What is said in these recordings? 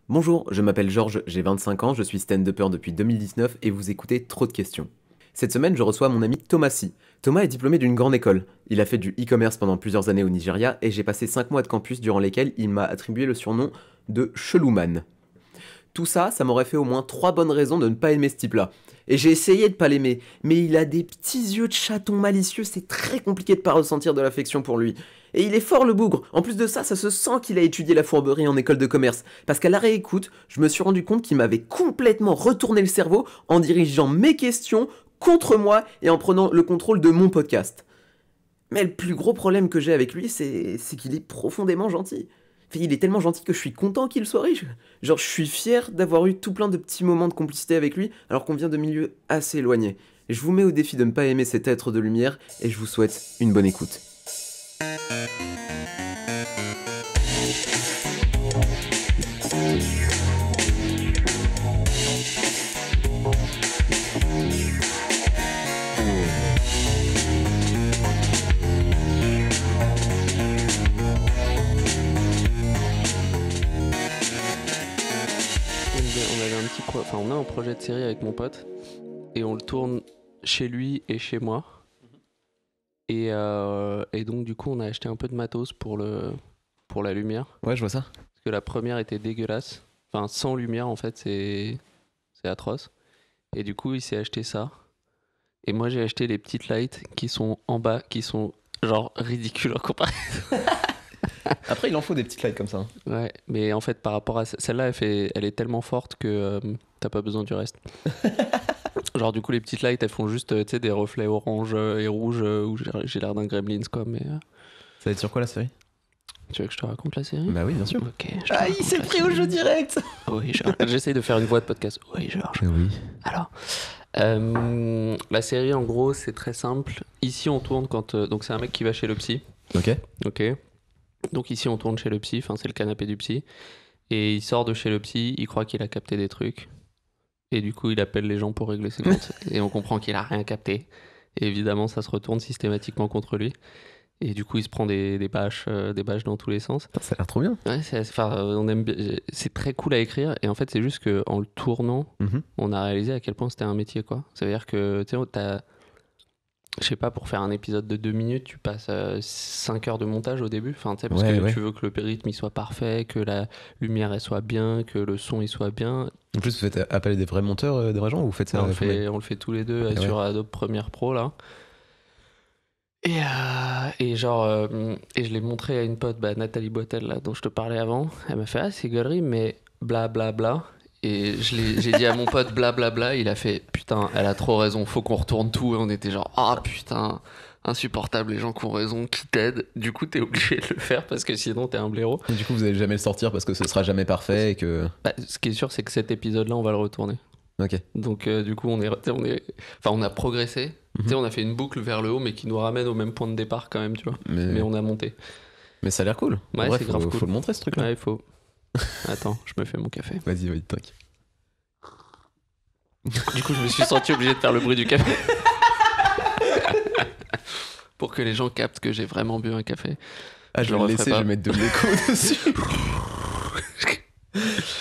Bonjour, je m'appelle Georges, j'ai 25 ans, je suis stand-upper depuis 2019 et vous écoutez Trop de questions. Cette semaine, je reçois mon ami Thomasy. Thomas est diplômé d'une grande école. Il a fait du e-commerce pendant plusieurs années au Nigeria et j'ai passé 5 mois de campus durant lesquels il m'a attribué le surnom de Chelouman. Tout ça, ça m'aurait fait au moins 3 bonnes raisons de ne pas aimer ce type-là. Et j'ai essayé de pas l'aimer, mais il a des petits yeux de chaton malicieux, c'est très compliqué de pas ressentir de l'affection pour lui. Et il est fort le bougre. En plus de ça, ça se sent qu'il a étudié la fourberie en école de commerce. Parce qu'à la réécoute, je me suis rendu compte qu'il m'avait complètement retourné le cerveau en dirigeant mes questions contre moi et en prenant le contrôle de mon podcast. Mais le plus gros problème que j'ai avec lui, c'est qu'il est profondément gentil. Enfin, il est tellement gentil que je suis content qu'il soit riche. Genre, je suis fier d'avoir eu tout plein de petits moments de complicité avec lui, alors qu'on vient de milieux assez éloignés. Et je vous mets au défi de ne pas aimer cet être de lumière, et je vous souhaite une bonne écoute. On a un projet de série avec mon pote et on le tourne chez lui et chez moi. Et donc du coup on a acheté un peu de matos pour la lumière. Ouais, je vois ça. Parce que la première était dégueulasse. Enfin sans lumière en fait c'est atroce. Et du coup il s'est acheté ça. Et moi j'ai acheté les petites lights qui sont en bas, qui sont genre ridicules en comparaison. Après, il en faut des petites lights comme ça. Ouais, mais en fait par rapport à celle-là elle est tellement forte que t'as pas besoin du reste. Genre du coup les petites lights elles font juste tu sais des reflets orange et rouge où j'ai l'air d'un Gremlins quoi mais Ça va être sur quoi la série? tu veux que je te raconte la série? Bah oui, bien sûr. Ok. Il s'est pris au jeu direct. Oui, j'essaye de faire une voix de podcast. Oui, Georges. Oui. Alors, la série en gros c'est très simple. Ici on tourne quand donc c'est un mec qui va chez le psy. Ok. Donc ici on tourne chez le psy. Enfin c'est le canapé du psy. Et il sort de chez le psy. Il croit qu'il a capté des trucs. Et du coup il appelle les gens pour régler ses comptes. Et on comprend qu'il a rien capté. Et évidemment ça se retourne systématiquement contre lui. Et du coup il se prend des bâches dans tous les sens. Ça a l'air trop bien. Ouais, on aime c'est très cool à écrire. Et en fait c'est juste qu'en le tournant on a réalisé à quel point c'était un métier quoi. Ça veut dire que tu sais je sais pas, pour faire un épisode de 2 minutes, tu passes 5 heures de montage au début. Enfin, tu sais, parce que tu veux que le rythme il soit parfait, que la lumière elle soit bien, que le son il soit bien. En plus, vous faites appel à des vrais monteurs, des vrais gens, ou vous faites ça? On le fait tous les deux sur Adobe Premiere Pro là. Et je l'ai montré à une pote, Nathalie Boitel, là, dont je te parlais avant. Elle m'a fait ah c'est gaulerie, mais bla bla bla. Et j'ai dit à mon pote blablabla, il a fait putain, elle a trop raison, faut qu'on retourne tout. Et on était genre ah putain, insupportable les gens qui ont raison, qui t'aident. Du coup, t'es obligé de le faire parce que sinon t'es un blaireau. Et du coup, vous allez jamais le sortir parce que ce sera jamais parfait et que. Ce qui est sûr, c'est que cet épisode-là, on va le retourner. Ok. Donc du coup, on a progressé. Tu sais, on a fait une boucle vers le haut, mais qui nous ramène au même point de départ quand même, tu vois. Mais on a monté. Mais ça a l'air cool. Ouais, c'est grave cool. Faut le montrer ce truc-là. Ouais, il faut. Attends, je me fais mon café. Vas-y, t'inquiète. Du coup, je me suis senti obligé de faire le bruit du café. Pour que les gens captent que j'ai vraiment bu un café. Ah, je vais le laisser, je vais mettre de l'écho dessus.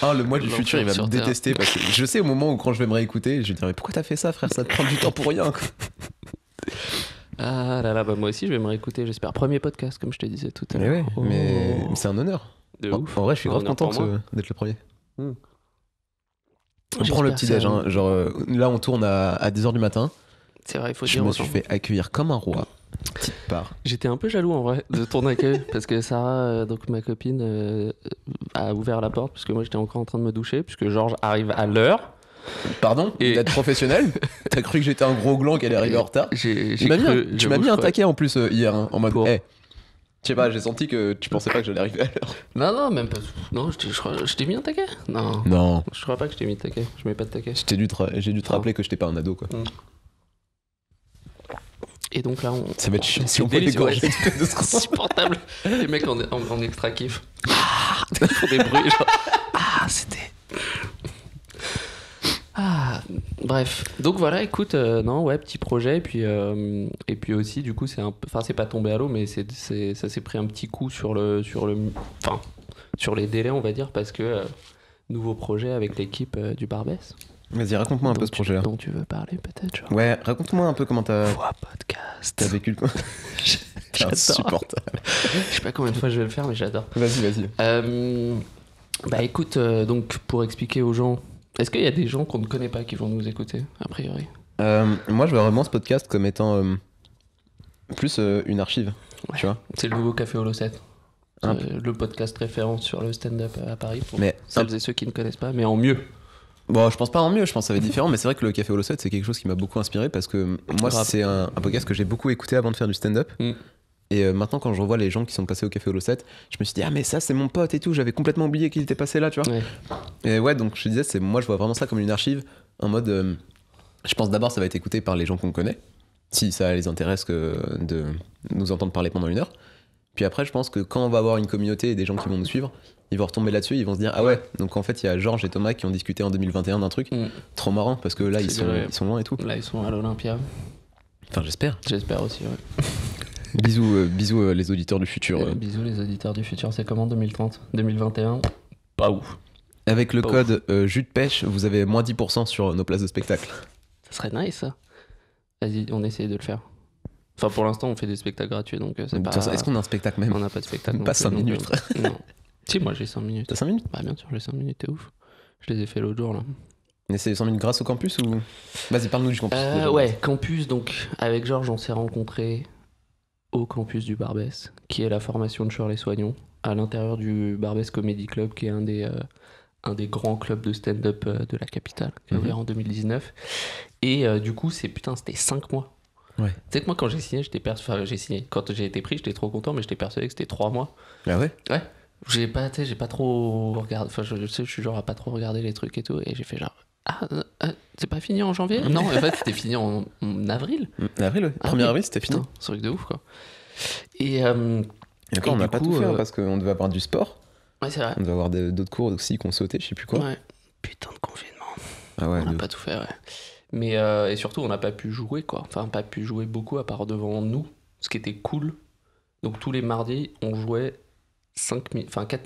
Le moi du futur, il va me détester parce que je sais au moment où quand je vais me réécouter, je vais dire mais pourquoi t'as fait ça, frère, ça te prend du temps pour rien. Ah là là, moi aussi je vais me réécouter, j'espère. Premier podcast, comme je te disais tout à l'heure. Mais c'est un honneur. De ouf. En vrai, je suis grave content d'être le premier. On prend le petit déj, hein. Genre là on tourne à 10h du matin. C'est vrai, il faut dire. Je me suis fait accueillir comme un roi. Petite part. J'étais un peu jaloux en vrai de ton accueil parce que Sarah, donc ma copine, a ouvert la porte parce que moi j'étais encore en train de me doucher puisque Georges arrive à l'heure. Pardon, d'être professionnel. T'as cru que j'étais un gros gland qui allait arriver en retard. Tu m'as mis un taquet en plus hier, hein, en mode je sais pas, j'ai senti que tu pensais pas que j'allais arriver à l'heure. Non, même pas. Non, je t'ai mis un taquet. Non. Je crois pas que je t'ai mis de taquet. Je mets pas de taquet. J'ai dû te rappeler que j'étais pas un ado, quoi. Et donc là, ça va être chiant si on fait des insupportable. Les mecs en extra kiff. Ils font des bruits, genre. C'était. Bref. Donc voilà, écoute, petit projet. Et puis aussi, du coup, c'est pas tombé à l'eau, mais ça s'est pris un petit coup sur les délais, on va dire, parce que nouveau projet avec l'équipe du Barbès. Vas-y, raconte-moi un peu ce projet-là. Dont tu veux parler peut-être genre. Ouais, raconte-moi un peu comment t'as podcast. vécu le... C'est insupportable. Je sais pas combien de fois je vais le faire, mais j'adore. Vas-y. Bah écoute, donc pour expliquer aux gens, est-ce qu'il y a des gens qu'on ne connaît pas qui vont nous écouter, a priori? Moi, je vois vraiment ce podcast comme étant plus une archive, Ouais. tu vois. C'est le nouveau Café Holo 7. Le podcast référence sur le stand-up à Paris, pour Mais celles et ceux qui ne connaissent pas, mais en mieux. bon, je pense pas en mieux, je pense que ça va être différent, mais c'est vrai que le Café Holo 7, c'est quelque chose qui m'a beaucoup inspiré parce que moi, Grave. c'est un podcast que j'ai beaucoup écouté avant de faire du stand-up. Mm. Et maintenant, quand je revois les gens qui sont passés au Café Holo 7, je me suis dit, ah, mais ça, c'est mon pote et tout, j'avais complètement oublié qu'il était passé là, tu vois. Ouais. Et ouais, donc je te disais, moi, je vois vraiment ça comme une archive, en mode, je pense d'abord, ça va être écouté par les gens qu'on connaît, si ça les intéresse que de nous entendre parler pendant 1 heure. Puis après, je pense que quand on va avoir une communauté et des gens qui vont nous suivre, ils vont retomber là-dessus, ils vont se dire, ah ouais, donc en fait, il y a Georges et Thomas qui ont discuté en 2021 d'un truc, trop marrant, parce que là, ils sont loin et tout. Là, ils sont à l'Olympia. Enfin, j'espère. J'espère aussi, ouais. Bisous les auditeurs du futur. Bisous les auditeurs du futur. C'est comment 2030 2021 Pas ouf. Avec le Pas code jus de pêche, vous avez moins 10% sur nos places de spectacle. Ça serait nice, ça. Vas-y, on essaye de le faire. Enfin, pour l'instant, on fait des spectacles gratuits, donc c'est pas... Est-ce qu'on a un spectacle même? On n'a pas de spectacle. Pas 5 minutes, frère. Non. Si, moi j'ai 5 minutes. T'as 5 minutes? Bah bien sûr, j'ai 5 minutes, t'es ouf. Je les ai fait l'autre jour, là. Mais c'est 5 minutes grâce au campus ou... Vas-y, parle-nous du campus. Ouais, campus, donc avec Georges, on s'est rencontrés au campus du Barbès, qui est la formation de Shirley Soignon, à l'intérieur du Barbès Comedy Club, qui est un des grands clubs de stand-up de la capitale, qui a ouvert en 2019. Et du coup, c'était 5 mois. Ouais. Tu sais que moi, quand j'ai signé, quand j'ai été pris, j'étais trop content, mais j'étais persuadé que c'était 3 mois. Ah ouais? Ouais. J'ai pas trop regardé, enfin je suis genre à pas trop regarder les trucs et tout, et j'ai fait genre, c'est pas fini en janvier? Non, en fait c'était fini en avril. Avril, ouais. 1er avril, c'était fini. Putain, c'est un truc de ouf quoi. Et encore, on n'a pas tout fait parce qu'on devait avoir du sport. Ouais, c'est vrai. On devait avoir d'autres cours aussi qu'on sautait, je sais plus quoi. Ouais. Putain de confinement. Ah ouais, on n'a pas tout fait, ouais. Mais et surtout, on n'a pas pu jouer quoi. Enfin, pas pu jouer beaucoup à part devant nous, ce qui était cool. Donc tous les mardis, on jouait 4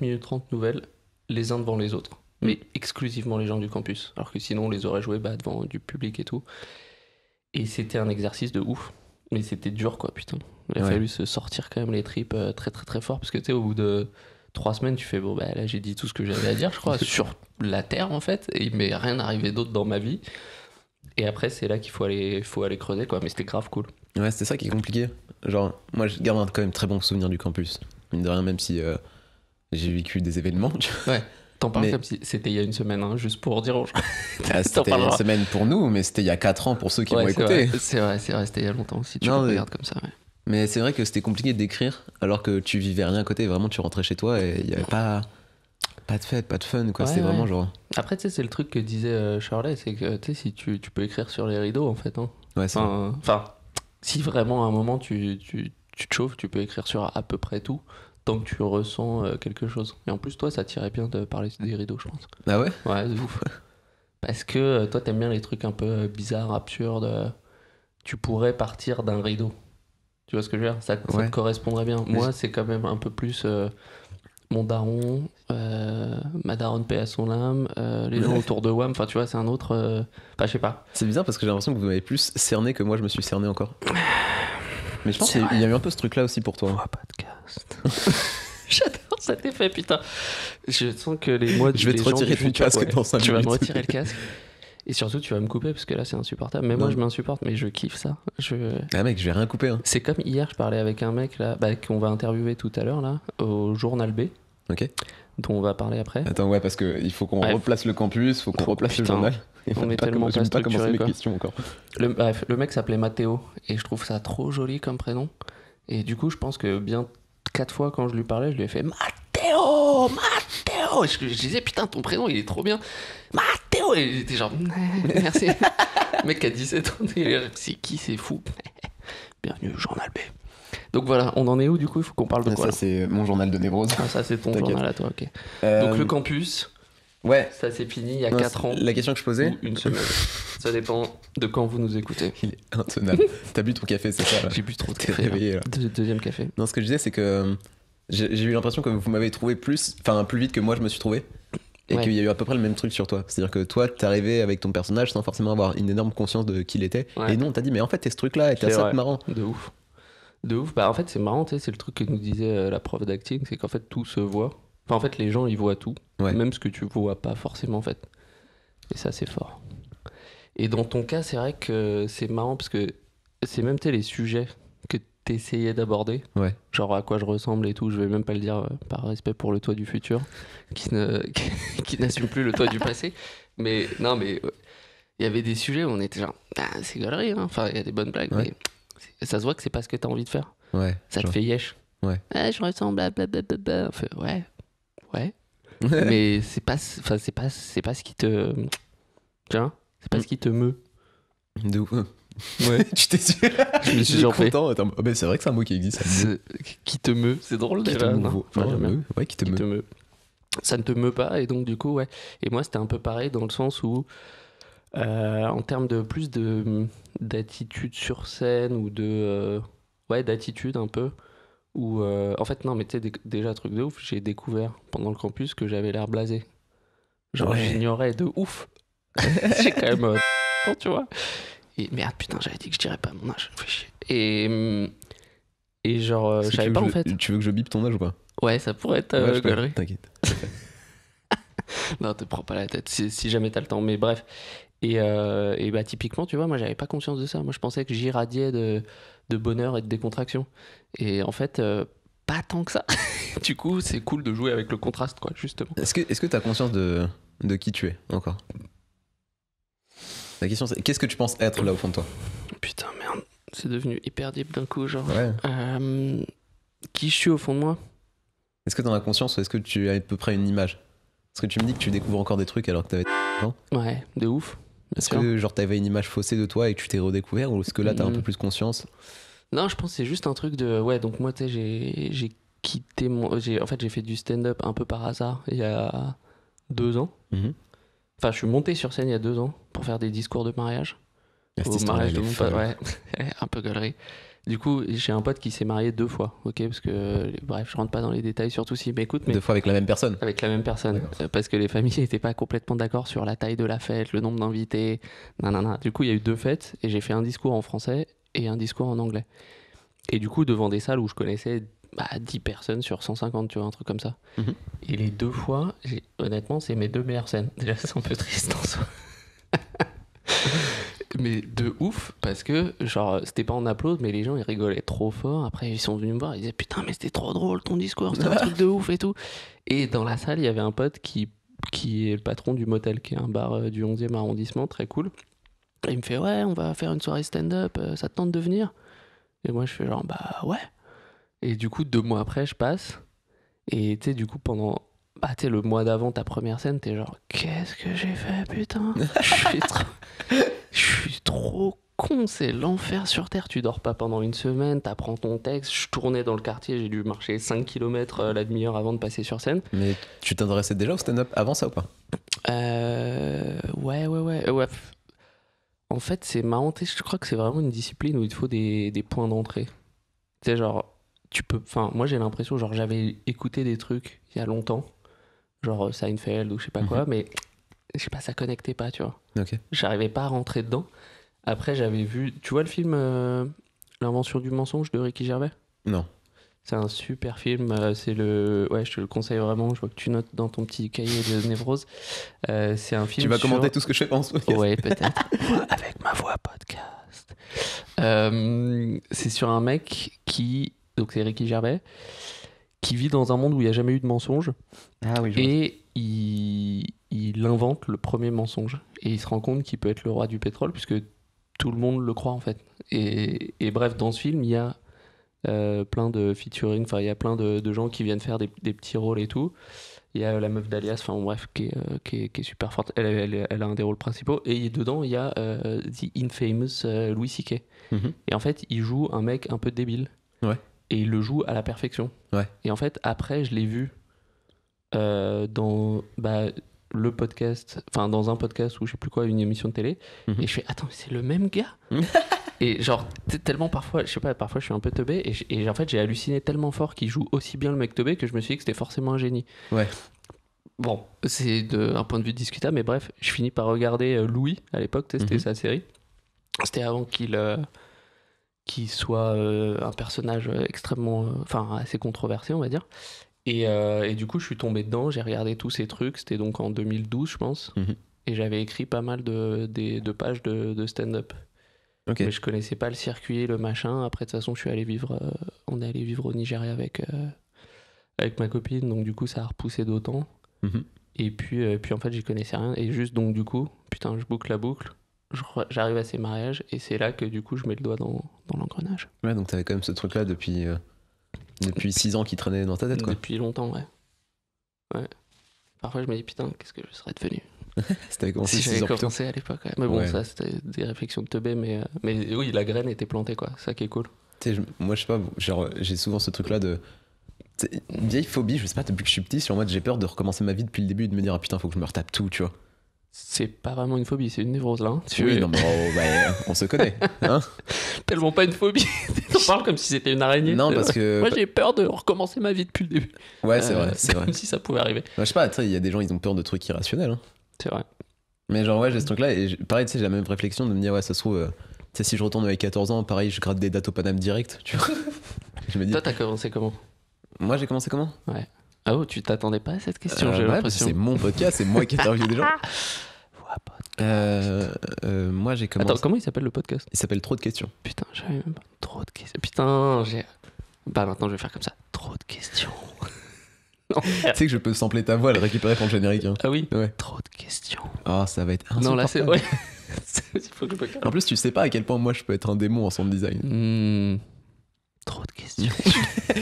minutes 30 nouvelles, les uns devant les autres. Mais exclusivement les gens du campus. Alors que sinon, on les aurait joués devant du public et tout. Et c'était un exercice de ouf. Mais c'était dur quoi, putain. Il a fallu se sortir quand même les tripes très très très fort. Parce que tu sais, au bout de 3 semaines, tu fais, bon bah là j'ai dit tout ce que j'avais à dire, je crois, sur la Terre en fait. Et il m'est rien arrivé d'autre dans ma vie. Et après, c'est là qu'il faut aller creuser, quoi. Mais c'était grave cool. Ouais, c'était ça qui est compliqué. Genre, moi, je garde quand même très bon souvenir du campus. Mine de rien, même si j'ai vécu des événements. Ouais, t'en parles comme si c'était il y a une semaine, hein, juste pour dire aux gens. C'était il y a une semaine pour nous, mais c'était il y a 4 ans pour ceux qui m'ont écouté. C'est vrai, c'était il y a longtemps aussi. Tu regardes comme ça, ouais. Mais c'est vrai que c'était compliqué d'écrire, alors que tu vivais rien à côté. Vraiment, tu rentrais chez toi et il n'y avait pas de fête, pas de fun, quoi. C'était vraiment genre... Après, tu sais, c'est le truc que disait Shirley, c'est que, tu sais, si tu peux écrire sur les rideaux, en fait, hein. Ouais, c'est enfin, si vraiment, à un moment, tu te chauffes, tu peux écrire sur à peu près tout, tant que tu ressens quelque chose. Et en plus, toi, ça t'irait bien de parler des rideaux, je pense. Ah ouais? Ouais, c'est ouf. Parce que toi, t'aimes bien les trucs un peu bizarres, absurdes. Tu pourrais partir d'un rideau. Tu vois ce que je veux dire? Ça te correspondrait bien. Moi, c'est quand même un peu plus... mon daron, ma daronne paix à son âme, les gens autour de WAM, enfin tu vois, c'est un autre... Enfin, je sais pas. C'est bizarre parce que j'ai l'impression que vous m'avez plus cerné que moi je me suis cerné encore. Mais je pense qu'il y a eu un peu ce truc-là aussi pour toi. Podcast. J'adore cet effet, putain. Je sens que les mots... Je vais te retirer ton casque dans 5 minutes. Tu vas me retirer le casque. Et surtout, tu vas me couper parce que là, c'est insupportable. Mais moi, je m'insupporte, mais je kiffe ça. Ah mec, je vais rien couper. Hein. C'est comme hier, je parlais avec un mec là, qu'on va interviewer tout à l'heure là, au Journal B. Ok. Dont on va parler après. Attends, ouais, parce qu'il faut qu'on replace le campus, il faut qu'on replace le journal. On est tellement pas structuré, mes questions encore. Le mec s'appelait Mathéo et je trouve ça trop joli comme prénom. Et du coup, je pense que bien 4 fois quand je lui parlais, je lui ai fait Mathéo. Et je disais putain, ton prénom il est trop bien. Mathéo. Et il était genre merci. Le mec a 17 ans, c'est qui, c'est fou. Bienvenue au Journal B. Donc voilà, on en est où du coup? Il faut qu'on parle de quoi? Ça, c'est mon journal de névrose. Ah, ça, c'est ton journal à toi, ok. Donc le campus, ça c'est fini il y a 4 ans. La question que je posais? Ou une semaine. Ça dépend de quand vous nous écoutez. Il est intenable. T'as bu ton café, c'est ça là? J'ai bu trop de café. Réveillé, là. Deuxième café. Non, ce que je disais, c'est que j'ai eu l'impression que vous m'avez trouvé plus vite que moi je me suis trouvé. Et qu'il y a eu à peu près le même truc sur toi. C'est-à-dire que toi, t'es arrivé avec ton personnage sans forcément avoir une énorme conscience de qui il était. Et non, t'as dit, mais en fait, t'es ce truc-là et t'as ça de marrant. De ouf. De ouf. Bah, en fait, c'est marrant, tu sais, c'est le truc que nous disait la prof d'acting, c'est qu'en fait, tout se voit. Enfin, en fait, les gens, ils voient tout. Même ce que tu vois pas forcément, en fait. Et ça, c'est fort. Et dans ton cas, c'est vrai que c'est marrant parce que c'est même, tu sais, les sujets que t'essayais d'aborder. Genre à quoi je ressemble et tout. Je vais même pas le dire par respect pour le toi du futur, qui n'assume plus le toi du passé. Mais non, mais il y avait des sujets où on était genre, c'est galerie, hein. Enfin, il y a des bonnes blagues, mais ça se voit que c'est pas ce que t'as envie de faire. Ça te fait yesh. Je ressemble, blablabla. On fait, ouais. Mais c'est pas ce qui te. Tu vois, c'est pas ce qui te meut. De ouf. Tu t'es sûr. Je me suis content. C'est vrai que c'est un mot qui existe. Qui te meut, c'est drôle déjà. Qui te meut. Ça ne te meut pas, et donc du coup, Et moi, c'était un peu pareil dans le sens où, en termes de plus d'attitude sur scène ou d'attitude un peu, où en fait, non, mais tu sais, déjà, truc de ouf, j'ai découvert pendant le campus que j'avais l'air blasé. Genre, j'ignorais de ouf. J'ai quand même. Tu vois. Et merde, putain, j'avais dit que je dirais pas mon âge. Et genre, je savais pas en fait. Tu veux que je bip ton âge ou pas? Ouais, ça pourrait être galerie. T'inquiète. Non, te prends pas la tête si jamais t'as le temps. Mais bref. Et bah, typiquement, tu vois, moi, j'avais pas conscience de ça. Moi, je pensais que j'irradiais de bonheur et de décontraction. Et en fait, pas tant que ça. Du coup, c'est cool de jouer avec le contraste, quoi, justement. Est-ce que t'as conscience de qui tu es encore? La question, c'est qu'est-ce que tu penses être là au fond de toi? Putain, merde. C'est devenu hyper deep d'un coup, genre. Qui je suis au fond de moi? Est-ce que t'en as conscience ou est-ce que tu as à peu près une image? Parce que tu me dis que tu découvres encore des trucs alors que t'avais ans. Ouais, de ouf. Est-ce que genre t'avais une image faussée de toi et que tu t'es redécouvert, ou est-ce que là t'as un peu plus conscience? Non, je pense que c'est juste un truc de... Ouais, donc moi, tu sais, j'ai quitté mon... En fait, j'ai fait du stand-up un peu par hasard il y a 2 ans. Enfin, je suis monté sur scène il y a 2 ans pour faire des discours de mariage. Au mariage de mon pote, un peu galerie. Du coup, j'ai un pote qui s'est marié 2 fois, ok, parce que, bref, je rentre pas dans les détails, surtout si, mais écoute... 2 fois avec la même personne? Avec la même personne, parce que les familles n'étaient pas complètement d'accord sur la taille de la fête, le nombre d'invités, nanana. Du coup, il y a eu 2 fêtes, et j'ai fait un discours en français et un discours en anglais. Et du coup, devant des salles où je connaissais 10 personnes sur 150, tu vois, un truc comme ça. Et les 2 fois, honnêtement, c'est mes 2 meilleures scènes. Déjà, c'est un peu triste en soi. Mais de ouf, parce que, genre, c'était pas en applause, mais les gens, ils rigolaient trop fort. Après, ils sont venus me voir, ils disaient, putain, mais c'était trop drôle ton discours, c'était un truc de ouf et tout. Et dans la salle, il y avait un pote qui est le patron du Motel, qui est un bar du 11e arrondissement, très cool. Et il me fait, ouais, on va faire une soirée stand-up, ça te tente de venir? Et moi, je fais genre, bah ouais. Et du coup, 2 mois après, je passe. Et tu sais, du coup, pendant tu sais, le mois d'avant ta première scène, t'es genre, qu'est-ce que j'ai fait, putain? Je suis trop con, c'est l'enfer sur Terre. Tu dors pas pendant une semaine, t'apprends ton texte. Je tournais dans le quartier, j'ai dû marcher 5 km la demi-heure avant de passer sur scène. Mais tu t'intéressais déjà au stand-up avant ça ou pas? Ouais. En fait, c'est marrant, je crois que c'est vraiment une discipline où il te faut des points d'entrée. Tu sais, genre, moi j'ai l'impression, genre, j'avais écouté des trucs il y a longtemps, genre Seinfeld ou je sais pas quoi, mais je sais pas, ça connectait pas, tu vois. J'arrivais pas à rentrer dedans. Après, j'avais vu, tu vois le film L'invention du mensonge de Ricky Gervais? Non. C'est un super film, ouais, je te le conseille vraiment, je vois que tu notes dans ton petit cahier de névrose. C'est un film. Tu vas commenter tout ce que je fais en soi. Ouais, peut-être. Avec ma voix podcast. C'est sur un mec donc c'est Ricky Gervais, qui vit dans un monde où il n'y a jamais eu de mensonge. Ah oui, et il invente le premier mensonge. Et il se rend compte qu'il peut être le roi du pétrole, puisque tout le monde le croit en fait. Et bref, dans ce film, il y a plein de featuring, enfin il y a plein de gens qui viennent faire des petits rôles et tout. Il y a la meuf d'Alias, enfin bref, qui est super forte. Elle a un des rôles principaux. Et dedans, il y a The Infamous Louis C.K. Et en fait, il joue un mec un peu débile. Et il le joue à la perfection. Et en fait, après, je l'ai vu dans le podcast, enfin dans un podcast ou je sais plus quoi, une émission de télé. Et je fais, attends, c'est le même gars? Et genre, tellement parfois, je sais pas, parfois je suis un peu teubé. Et en fait, j'ai halluciné tellement fort qu'il joue aussi bien le mec teubé que je me suis dit que c'était forcément un génie. Bon, c'est un point de vue discutable, mais bref, je finis par regarder Louis à l'époque, c'était sa série. C'était avant qu'il soit un personnage extrêmement, assez controversé, on va dire. Et du coup, je suis tombé dedans, j'ai regardé tous ces trucs. C'était donc en 2012, je pense. Et j'avais écrit pas mal de pages de stand-up. Okay. Mais je connaissais pas le circuit, le machin. Après, de toute façon, on est allé vivre au Nigeria avec ma copine. Donc, du coup, ça a repoussé d'autant. Et puis en fait, j'y connaissais rien. Et juste, donc, du coup, putain, je boucle la boucle. J'arrive à ces mariages. Et c'est là que, du coup, je mets le doigt dans l'engrenage. Ouais, donc t'avais quand même ce truc-là depuis 6 ans qui traînait dans ta tête, quoi. Depuis longtemps, ouais. Parfois, je me dis, putain, qu'est-ce que je serais devenu C'était commencé si j'avais commencé à l'époque, ouais. Mais bon, ça, c'était des réflexion de teubé, mais oui, la graine était plantée, quoi. Ça qui est cool. Moi, je sais pas, genre, j'ai souvent ce truc-là de... une vieille phobie, je sais pas, depuis que je suis petit, sur moi, j'ai peur de recommencer ma vie depuis le début et de me dire, ah putain, faut que je me retape tout, tu vois. C'est pas vraiment une phobie, c'est une névrose, là. Hein. Oui, non, mais on se connaît, hein. Tellement pas une phobie. On parle comme si c'était une araignée. Non, parce que... Moi, j'ai peur de recommencer ma vie depuis le début. Ouais, c'est vrai. Comme si ça pouvait arriver. Je sais pas, tu sais, il y a des gens, ils ont peur de trucs irrationnels, hein. C'est vrai. Mais genre, ouais, j'ai ce truc-là, et pareil, tu sais, j'ai la même réflexion de me dire, ouais, ça se trouve, tu sais, si je retourne avec 14 ans, pareil, je gratte des dates au Paname direct, tu vois. Je me dis... Toi, t'as commencé comment? Moi, j'ai commencé comment? Ouais. Ah oh, tu t'attendais pas à cette question, j'ai ouais, l'impression. C'est mon podcast, c'est moi qui interviewe des gens. Moi, j'ai commencé... Attends, comment il s'appelle le podcast? Il s'appelle Trop de questions. Putain, j'avais même pas trop de questions. Putain, Bah maintenant, je vais faire comme ça. Trop de questions. Tu sais que je peux sampler ta voix, le récupérer pour le générique. Hein. Ah oui? Ouais. Trop de questions. Oh, ça va être insupportable. Non, là, c'est... Ouais. En plus, tu sais pas à quel point moi, je peux être un démon en sound design. Trop de questions.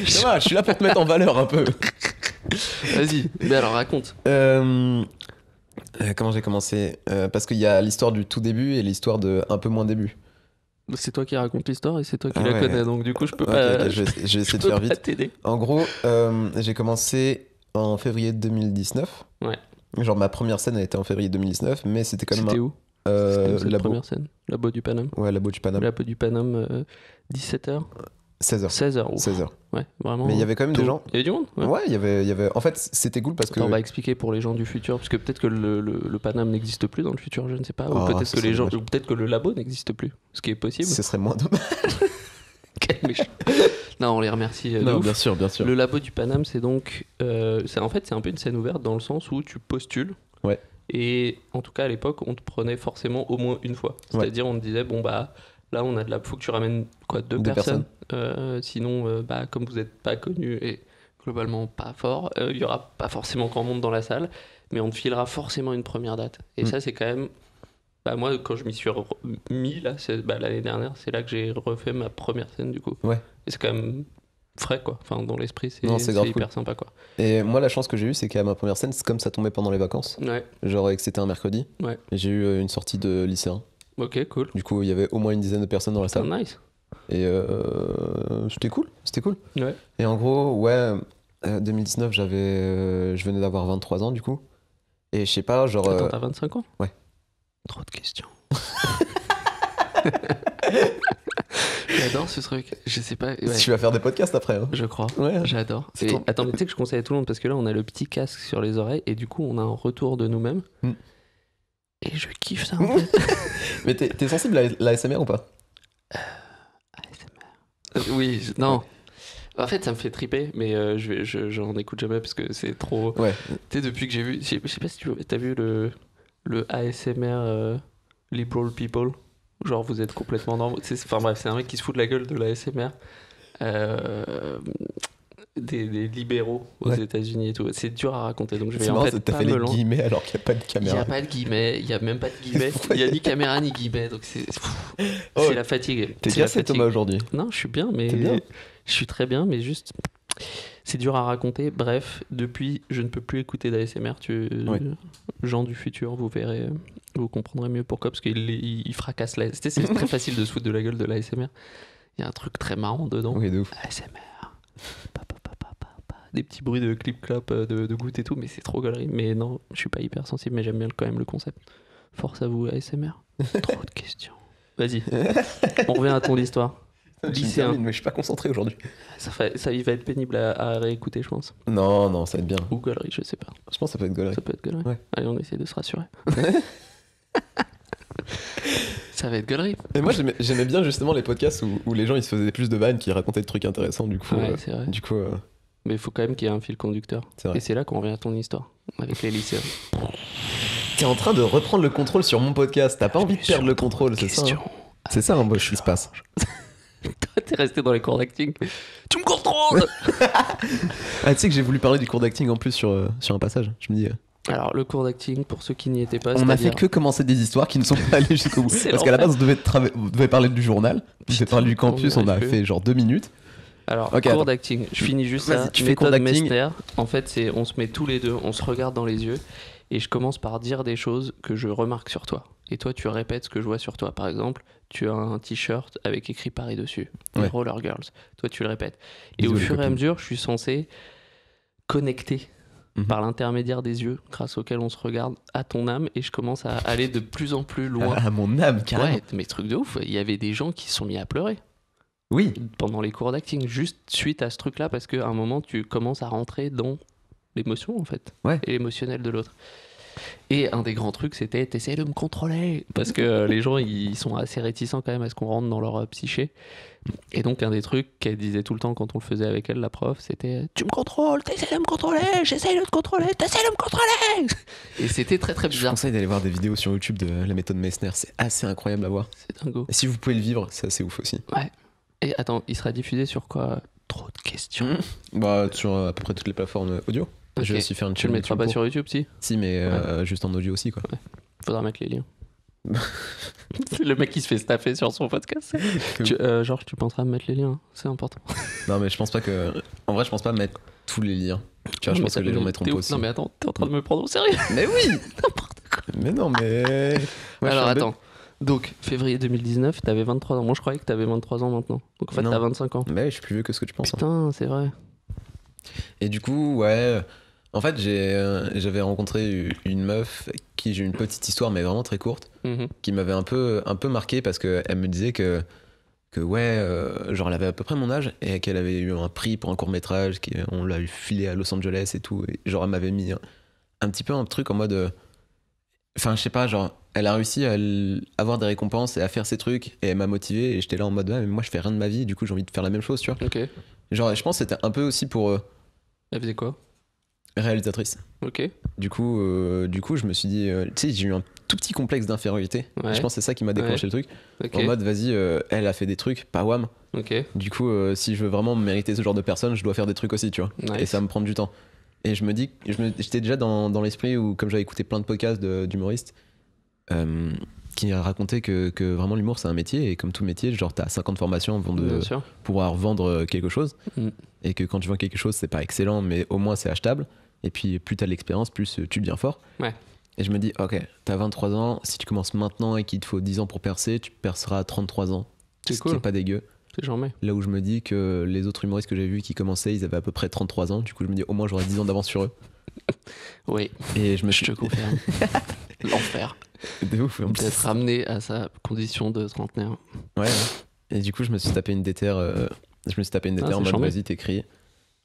Ça va, je suis là pour te mettre en valeur un peu. Vas-y. Mais alors, raconte. Comment j'ai commencé parce qu'il y a l'histoire du tout début et l'histoire de un peu moins début. C'est toi qui raconte l'histoire et c'est toi qui la connais, donc du coup je peux pas. Je vais essayer de faire vite. T'aider. En gros, j'ai commencé en février 2019. Ouais. Genre ma première scène a été en février 2019, mais c'était quand même. C'était où? C'était la première scène. Labo du Paname. Ouais, Labo du Paname. Labo du Paname, 17h. 16h. 16h. 16h. Ouais, vraiment. Mais il y avait quand même des gens. Il y avait du monde. Ouais, il y avait. En fait, c'était cool parce que. On va expliquer pour les gens du futur, parce que peut-être que le Paname n'existe plus dans le futur, je ne sais pas. Ou peut-être que les gens, ou peut-être que le labo n'existe plus, ce qui est possible. Ce serait moins dommage. Quel méchant. Non, on les remercie. Non, bien sûr, bien sûr. Le labo du Paname, c'est donc, en fait, c'est un peu une scène ouverte dans le sens où tu postules. Ouais. Et en tout cas, à l'époque, on te prenait forcément au moins une fois. C'est-à-dire, on te disait, bon bah. Là, on a faut que tu ramènes quoi, deux personnes. Sinon, comme vous n'êtes pas connu et globalement pas fort, il n'y aura pas forcément grand monde dans la salle, mais on te filera forcément une première date. Et ça, c'est quand même... moi, quand je m'y suis mis, là, l'année dernière, c'est là que j'ai refait ma première scène, du coup. Ouais. Et c'est quand même frais, quoi. Enfin, dans l'esprit, c'est hyper sympa, quoi. Et moi, la chance que j'ai eue, c'est qu'à ma première scène, c'est comme ça tombait pendant les vacances. Ouais. Genre, que c'était un mercredi. Ouais. Et j'ai eu une sortie de lycéen. Ok, cool. Du coup, il y avait au moins une dizaine de personnes dans la salle. Nice. Et c'était cool. Ouais. Et en gros, 2019, je venais d'avoir 23 ans, du coup. Et je sais pas, genre... Attends, t'as 25 ans? Ouais. Trop de questions. J'adore ce truc. Je sais pas. Ouais. Tu vas faire des podcasts après, hein. Je crois. Ouais. J'adore. Attends, mais tu sais que je conseille à tout le monde parce que là, on a le petit casque sur les oreilles et du coup, on a un retour de nous-mêmes. Et je kiffe ça en fait. Mais t'es sensible à l'ASMR ou pas? ASMR. Oui, non. En fait, ça me fait triper, mais j'en écoute jamais parce que c'est trop. Ouais. Tu sais, depuis que j'ai vu. Je sais pas si t'as vu le ASMR Liberal People. Genre, vous êtes complètement normaux. Enfin bref, c'est un mec qui se fout de la gueule de l'ASMR. Des libéraux aux États-Unis et tout. C'est dur à raconter, donc je vais c'est en marrant, fait t'as fait les guillemets alors qu'il n'y a pas de caméra. Il n'y a pas de guillemets, il n'y a même pas de guillemets, il n'y a ni caméra ni guillemets, donc c'est la fatigue. T'es cassé Thomas aujourd'hui? Non, je suis bien, mais je suis très bien, mais juste c'est dur à raconter. Bref, depuis, je ne peux plus écouter d'ASMR. Gens du futur, vous verrez, vous comprendrez mieux pourquoi, parce qu'il fracasse la. C'est très facile de se foutre de la gueule de l'ASMR. Il y a un truc très marrant dedans. Oui, de ouf. ASMR. Des petits bruits de clip-clap, de gouttes et tout, mais c'est trop galerie. Mais non, je suis pas hyper sensible, mais j'aime bien quand même le concept. Force à vous, ASMR. Trop de questions. Vas-y, on revient à ton histoire. lycéen. Mais je suis pas concentré aujourd'hui. Ça, il va être pénible à réécouter, je pense. Non, ça va être bien. Ou gaulerie, je sais pas. Je pense que ça peut être gaulerie. Ça peut être gaulerie. Ouais. Allez, on essaie de se rassurer. Ça va être gaulerie. Et moi, j'aimais bien justement les podcasts où les gens ils se faisaient plus de vannes, qui racontaient des trucs intéressants, du coup. Ouais, c'est vrai. Du coup. Mais il faut quand même qu'il y ait un fil conducteur. C'est vrai. Et c'est là qu'on revient à ton histoire avec les lycéens. T'es en train de reprendre le contrôle sur mon podcast. T'as pas envie de perdre le contrôle, c'est ça? C'est ça, un peu ce qui se passe. Toi, t'es resté dans les cours d'acting. Tu me contrôles. Ah, tu sais que j'ai voulu parler du cours d'acting en plus sur un passage. Je me dis. Alors, le cours d'acting, pour ceux qui n'y étaient pas, On a fait que commencer des histoires qui ne sont pas allées jusqu'au bout. Parce qu'à la base, on devait parler du journal, on devait parler du campus, on a fait genre 2 minutes. Alors, okay, cours d'acting, je finis juste ça. Tu fais cours d'acting. Messner, en fait, c'est on se met tous les deux, on se regarde dans les yeux et je commence par dire des choses que je remarque sur toi. Et toi, tu répètes ce que je vois sur toi. Par exemple, tu as un t-shirt avec écrit Paris dessus, les Roller Girls. Toi, tu le répètes. Et au fur et à mesure, je suis censé connecter par l'intermédiaire des yeux, grâce auxquels on se regarde, à ton âme, et je commence à aller de plus en plus loin. À mon âme, carrément. Ouais, mais truc de ouf, il y avait des gens qui se sont mis à pleurer. Oui. Pendant les cours d'acting, juste suite à ce truc-là, parce qu'à un moment, tu commences à rentrer dans l'émotion, en fait, et l'émotionnel de l'autre. Et un des grands trucs, c'était t'essayes de me contrôler, parce que les gens, ils sont assez réticents quand même à ce qu'on rentre dans leur psyché. Et donc, un des trucs qu'elle disait tout le temps quand on le faisait avec elle, la prof, c'était tu me contrôles, t'essayes de me contrôler, j'essaye de te contrôler, t'essayes de me contrôler. Et c'était très très bizarre. Je conseille d'aller voir des vidéos sur YouTube de la méthode Messner, c'est assez incroyable à voir. C'est dingo. Et si vous pouvez le vivre, c'est assez ouf aussi. Ouais. Et attends, il sera diffusé sur quoi? Trop de questions. Bah, sur à peu près toutes les plateformes audio. Okay. Je vais aussi faire une chaîne. Tu le mettras pas sur YouTube, si? Si, mais juste en audio aussi, quoi. Ouais. Faudra mettre les liens. C'est le mec qui se fait staffer sur son podcast. Georges, tu penseras à me mettre les liens, c'est important. Non, mais je pense pas que. En vrai, je pense pas mettre tous les liens. Tu vois, je pense que les gens mettront pas aussi. Non, mais attends, t'es en train de me prendre au sérieux. Mais oui. N'importe quoi. Mais non, mais. Ouais, alors attends. Donc, février 2019, t'avais 23 ans. Moi, je croyais que t'avais 23 ans maintenant. Donc, en fait, t'as 25 ans. Mais je suis plus vieux que ce que tu penses. Putain, c'est vrai. Et du coup, ouais. En fait, j'avais rencontré une meuf qui j'ai eu une petite histoire, mais vraiment très courte, qui m'avait un peu marqué parce qu'elle me disait que genre elle avait à peu près mon âge et qu'elle avait eu un prix pour un court-métrage, on l'a eu filé à Los Angeles et tout. Et genre, elle m'avait mis un petit peu un truc en mode. Enfin, je sais pas, genre, elle a réussi à avoir des récompenses et à faire ses trucs et elle m'a motivé et j'étais là en mode, ouais, mais moi je fais rien de ma vie, du coup j'ai envie de faire la même chose, tu vois. Ok. Genre, je pense que c'était un peu aussi pour. Elle faisait quoi? Réalisatrice. Ok. Du coup, je me suis dit, tu sais, j'ai eu un tout petit complexe d'infériorité. Ouais. Je pense que c'est ça qui m'a déclenché le truc. Okay. En mode, vas-y, elle a fait des trucs, pas wham. Ok. Du coup, si je veux vraiment mériter ce genre de personne, je dois faire des trucs aussi, tu vois. Nice. Et ça va me prendre du temps. Et je me dis, j'étais déjà dans l'esprit où, comme j'avais écouté plein de podcasts d'humoristes, qui racontaient que vraiment l'humour c'est un métier et comme tout métier, genre t'as 50 formations avant de pouvoir vendre quelque chose. Et que quand tu vends quelque chose, c'est pas excellent, mais au moins c'est achetable. Et puis plus t'as de l'expérience, plus tu deviens fort. Ouais. Et je me dis, ok, t'as 23 ans, si tu commences maintenant et qu'il te faut 10 ans pour percer, tu perceras à 33 ans. C'est cool. Ce qui est pas dégueu. C'est jamais. Là où je me dis que les autres humoristes que j'ai vus qui commençaient, ils avaient à peu près 33 ans. Du coup, je me dis, au moins j'aurai 10 ans d'avance sur eux. Oui. Et je te confirme. L'enfer. De ouf. D'être ramené à sa condition de trentenaire. Ouais. Et du coup, je me suis tapé une déterre. En mode, vas-y, t'écris.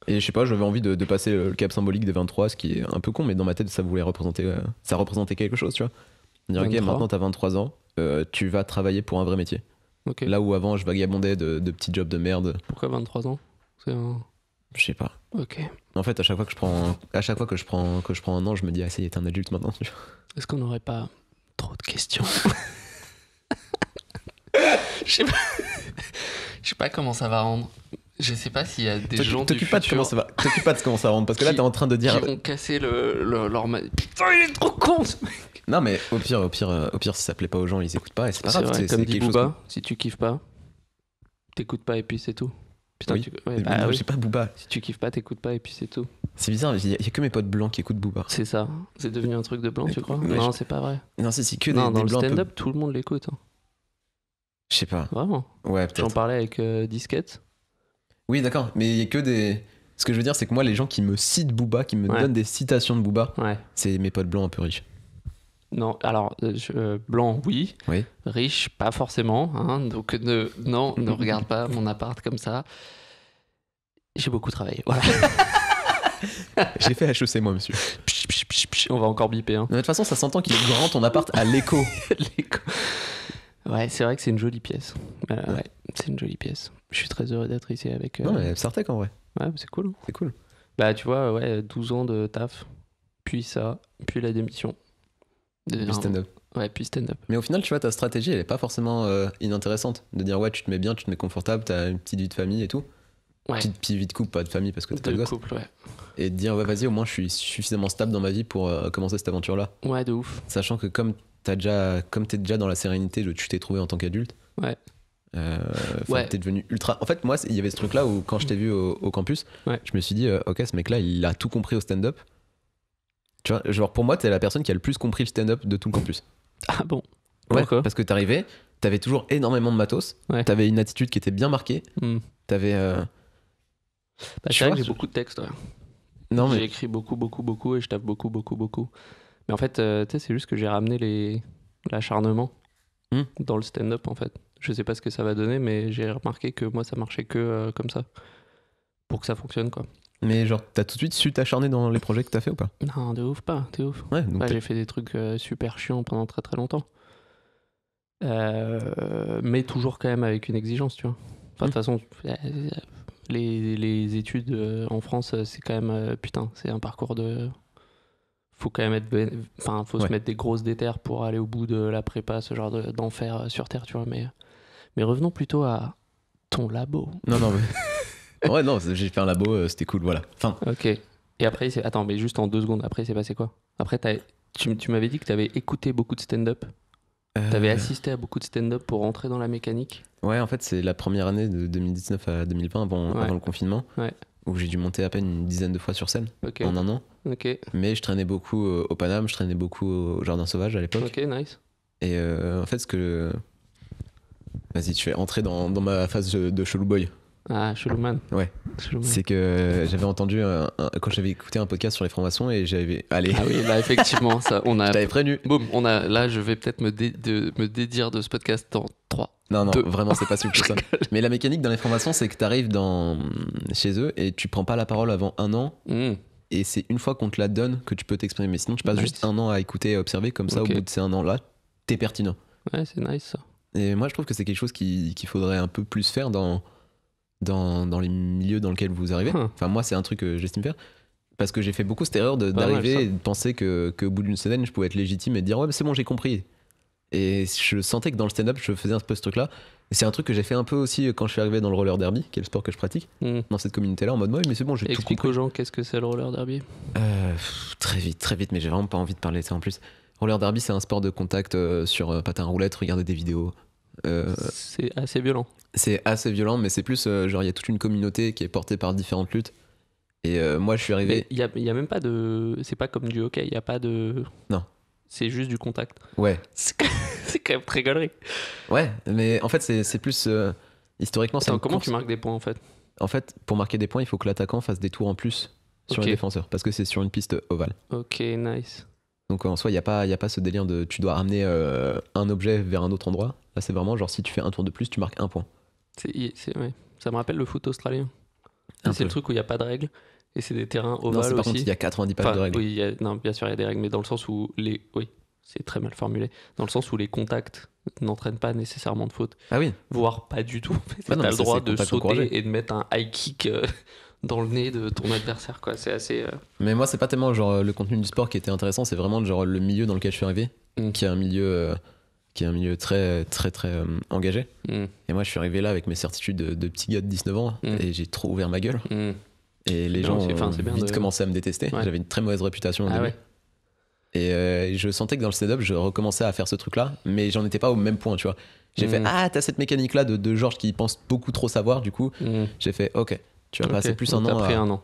Et je sais pas, j'avais envie de passer le cap symbolique des 23, ce qui est un peu con, mais dans ma tête, ça voulait représenter, ça représentait quelque chose, tu vois. Dire, ok, maintenant t'as 23 ans, tu vas travailler pour un vrai métier. Okay. Là où avant, je vagabondais de petits jobs de merde. Pourquoi 23 ans? Je sais pas. Ok. En fait, à chaque fois que je prends un an, je me dis, ah, ça y est, t'es un adulte maintenant. Est-ce qu'on n'aurait pas trop de questions? Je sais pas comment ça va rendre. Je sais pas s'il y a des gens du futur... T'occupe pas de comment ça va rendre, parce que là, t'es en train de dire... Qui vont casser leur... Putain, il est trop con, ce mec. Non, mais au pire, si ça plaît pas aux gens, ils écoutent pas, et c'est pas grave. Vrai, comme dit Booba, si tu kiffes pas, t'écoutes pas, et puis c'est tout. Putain, oui. Je sais pas Booba. Si tu kiffes pas, t'écoutes pas, et puis c'est tout. C'est bizarre, il y a que mes potes blancs qui écoutent Booba. C'est ça. C'est devenu un truc de blanc, tu crois? Non, c'est pas vrai. Non, c'est que des blancs. Dans le stand-up, peu... tout le monde l'écoute. Hein. Je sais pas. Vraiment? Ouais, peut-être. J'en parlais avec Disquette. Oui, d'accord, mais il y a que des... Ce que je veux dire, c'est que moi, les gens qui me citent Booba, qui me donnent des citations de Booba, c'est mes potes blancs un peu riches. Non, alors, blanc, oui. Oui. Riche, pas forcément. Hein, donc, ne regarde pas mon appart comme ça. J'ai beaucoup travaillé. Voilà. J'ai fait HEC, moi, monsieur. On va encore biper. Hein. De toute façon, ça s'entend qu'il est grand, ton appart, à l'écho. Ouais, c'est vrai que c'est une jolie pièce. Ouais, c'est une jolie pièce. Je suis très heureux d'être ici avec... Non, mais Sartec, en vrai. Ouais, c'est cool. C'est cool. Bah, tu vois, 12 ans de taf, puis ça, puis la démission. Puis stand-up. Ouais, puis stand-up. Mais au final, tu vois, ta stratégie, elle est pas forcément inintéressante. De dire, ouais, tu te mets bien, tu te mets confortable, t'as une petite vie de famille et tout. Ouais. Petite vie de couple, pas de famille parce que t'as pas de gosse. Couple, ouais. Et de dire, ouais, vas-y, au moins, je suis suffisamment stable dans ma vie pour commencer cette aventure-là. Ouais, de ouf. Sachant que comme t'es déjà dans la sérénité, tu t'es trouvé en tant qu'adulte. Ouais. Ouais. T'es devenu ultra. En fait, moi, il y avait ce truc-là où quand je t'ai vu au campus, je me suis dit, ok, ce mec-là, il a tout compris au stand-up. Tu vois, genre pour moi, t'es la personne qui a le plus compris le stand-up de tout le campus. Ah bon? Ouais, pourquoi? parce que t'arrivais, t'avais toujours énormément de matos, t'avais une attitude qui était bien marquée, t'avais. C'est vrai que j'ai beaucoup de textes. Ouais. Non, mais... J'ai écrit beaucoup et je tape beaucoup. Mais en fait, tu sais, c'est juste que j'ai ramené l'acharnement dans le stand-up en fait. Je sais pas ce que ça va donner, mais j'ai remarqué que moi ça marchait que comme ça. Pour que ça fonctionne quoi. Mais genre, t'as tout de suite su t'acharner dans les projets que t'as fait ou pas? Non, de ouf pas, de ouf. Ouais, donc j'ai fait des trucs super chiants pendant très très longtemps. Mais toujours quand même avec une exigence, tu vois. Enfin, de toute façon, les études en France, c'est quand même... putain, c'est un parcours de... Faut quand même être... Enfin, faut se mettre des grosses déterres pour aller au bout de la prépa, ce genre d'enfer sur Terre, tu vois. Mais revenons plutôt à ton labo. Non, mais... Ouais, non, j'ai fait un labo, c'était cool, voilà. Enfin... Ok. Et après, attends, mais juste en 2 secondes, après, c'est passé quoi? Après, tu m'avais dit que t'avais écouté beaucoup de stand-up. T'avais assisté à beaucoup de stand-up pour rentrer dans la mécanique? Ouais, en fait, c'est la première année de 2019 à 2020, avant le confinement, où j'ai dû monter à peine une dizaine de fois sur scène en un an. Mais je traînais beaucoup au Paname, je traînais beaucoup au Jardin Sauvage à l'époque. Ok, nice. Et en fait, Vas-y, tu fais entrer dans ma phase de chelou boy. Ah, Chelouman. Ouais. C'est que j'avais entendu quand j'avais écouté un podcast sur les francs-maçons et j'avais. Allez. Ah oui, là effectivement, ça, on a. Je t'avais prévenu. Boum, là, je vais peut-être me dédire de ce podcast dans 3. Non, 2. vraiment, c'est pas si ça. Mais la mécanique dans les francs-maçons, c'est que t'arrives chez eux et tu prends pas la parole avant 1 an. Et c'est une fois qu'on te la donne que tu peux t'exprimer. Mais sinon, tu passes juste 1 an à écouter et observer. Comme ça, au bout de ces 1 an-là, t'es pertinent. Ouais, c'est nice ça. Et moi, je trouve que c'est quelque chose qu'il faudrait un peu plus faire dans les milieux dans lesquels vous arrivez. Enfin, moi, c'est un truc que j'estime faire. Parce que j'ai fait beaucoup cette erreur d'arriver et de penser qu'au bout d'une semaine, je pouvais être légitime et de dire ouais, mais c'est bon, j'ai compris. Et je sentais que dans le stand-up, je faisais un peu ce truc-là. Et c'est un truc que j'ai fait un peu aussi quand je suis arrivé dans le roller derby, qui est le sport que je pratique, dans cette communauté-là, en mode ouais, mais c'est bon, j'ai tout compris. Explique aux gens qu'est-ce que c'est le roller derby. Très vite, mais j'ai vraiment pas envie de parler de ça en plus. Roller derby, c'est un sport de contact sur patin à roulette, regarder des vidéos. C'est assez violent. C'est assez violent, mais c'est plus genre il y a toute une communauté qui est portée par différentes luttes. Et moi je suis arrivé. Il y a même pas de. C'est pas comme du hockey, il y a pas de. Non. C'est juste du contact. Ouais. C'est quand même très galerie. Ouais, mais en fait c'est plus historiquement. Attends, comment tu marques des points en fait? En fait, pour marquer des points, il faut que l'attaquant fasse des tours en plus sur les défenseurs, parce que c'est sur une piste ovale. Ok, nice. Donc en soi, il y a pas ce délire de tu dois ramener un objet vers un autre endroit. Là, c'est vraiment genre si tu fais un tour de plus, tu marques 1 point. Ouais. Ça me rappelle le foot australien. C'est le truc où il n'y a pas de règles et c'est des terrains ovales non, c'est par aussi. contre, il y a 90 pages de règles. Oui, non, bien sûr, il y a des règles, mais dans le sens où oui, c'est très mal formulé. Dans le sens où les contacts n'entraînent pas nécessairement de faute. Ah oui. Voire pas du tout. T'as le droit de sauter et de mettre un high kick dans le nez de ton adversaire, quoi. C'est assez. Mais moi, c'est pas tellement genre le contenu du sport qui était intéressant, c'est vraiment genre le milieu dans lequel je suis arrivé, qui est un milieu très très très engagé. Et moi, je suis arrivé là avec mes certitudes de petit gars de 19 ans et j'ai trop ouvert ma gueule. Et les gens ont vite commencé à me détester. Ouais. J'avais une très mauvaise réputation au début. Ouais. Et je sentais que dans le stand-up, je recommençais à faire ce truc-là, mais j'en étais pas au même point, tu vois. J'ai fait t'as cette mécanique-là de Georges qui pense beaucoup trop savoir, du coup, j'ai fait ok. Tu vas passer plus un an. T'as pris 1 an.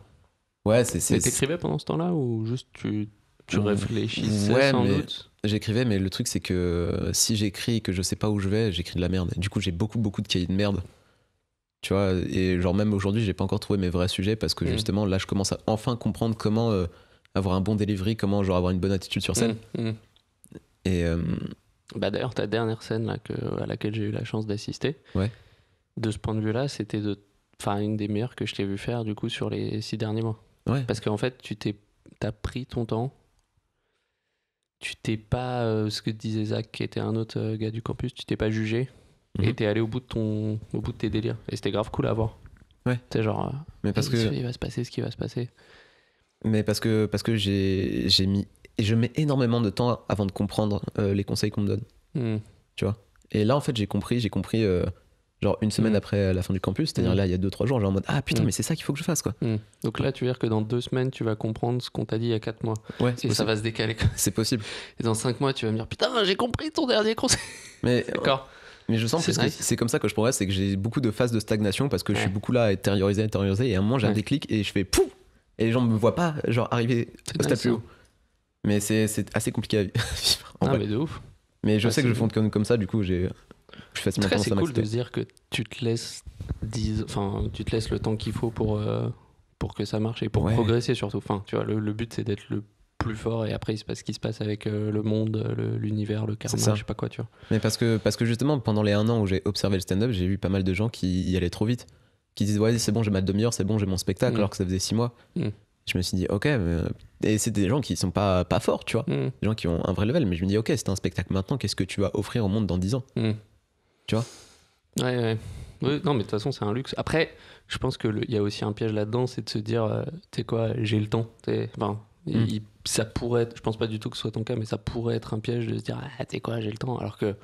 Ouais, Et t'écrivais pendant ce temps-là ou juste tu réfléchissais sans doute? J'écrivais, mais le truc c'est que si j'écris et que je sais pas où je vais, j'écris de la merde. Du coup, j'ai beaucoup de cahiers de merde. Tu vois, et genre même aujourd'hui, j'ai pas encore trouvé mes vrais sujets parce que justement là, je commence à enfin comprendre comment avoir un bon delivery, comment genre avoir une bonne attitude sur scène. Et D'ailleurs, ta dernière scène là, à laquelle j'ai eu la chance d'assister, ouais. De ce point de vue-là, c'était une des meilleures que je t'ai vu faire du coup sur les 6 derniers mois. Ouais. Parce qu'en fait, t'as pris ton temps. Tu t'es pas, ce que disait Zach, qui était un autre gars du campus, tu t'es pas jugé. Et t'es allé au bout de tes délires. Et c'était grave cool à voir. Ouais. C'est genre, mais parce que il va se passer ce qui va se passer. Mais parce que j'ai mis et je mets énormément de temps avant de comprendre les conseils qu'on me donne. Tu vois. Et là en fait j'ai compris genre une semaine après la fin du campus, c'est-à-dire là il y a 2-3 jours, genre en mode ah putain mais c'est ça qu'il faut que je fasse quoi. Donc là tu veux dire que dans 2 semaines tu vas comprendre ce qu'on t'a dit il y a 4 mois. Ouais, et ça va se décaler. C'est possible. Et dans 5 mois tu vas me dire putain j'ai compris ton dernier conseil. Mais d'accord. Mais je sens que c'est comme ça que je progresse, c'est que j'ai beaucoup de phases de stagnation parce que je suis beaucoup là à intérioriser et à un moment j'ai un déclic et je fais pouf et les gens me voient pas genre arriver au stade plus haut. Mais c'est assez compliqué à vivre. Mais de ouf. Mais je sais que je fonctionne comme ça, du coup je suis facilement tendance à m'accepter. C'est cool de se dire que tu te laisses le temps qu'il faut pour que ça marche et pour progresser surtout. Enfin, tu vois, le but c'est d'être le plus fort et après il se passe ce qui se passe avec le monde, l'univers, le karma, je sais pas quoi, tu vois. Mais parce que justement pendant les 1 an où j'ai observé le stand-up, j'ai vu pas mal de gens qui y allaient trop vite, qui disent ouais c'est bon j'ai ma demi-heure, c'est bon j'ai mon spectacle alors que ça faisait 6 mois. Je me suis dit ok et c'est des gens qui sont pas forts, tu vois, des gens qui ont un vrai level, mais je me dis ok c'est un spectacle maintenant, qu'est-ce que tu vas offrir au monde dans 10 ans, tu vois. Ouais. Oui, non mais de toute façon c'est un luxe. Après je pense que il y a aussi un piège là-dedans, c'est de se dire tu sais quoi, j'ai le temps, ça pourrait être, je pense pas du tout que ce soit ton cas, mais ça pourrait être un piège de se dire tu sais quoi, j'ai le temps, alors que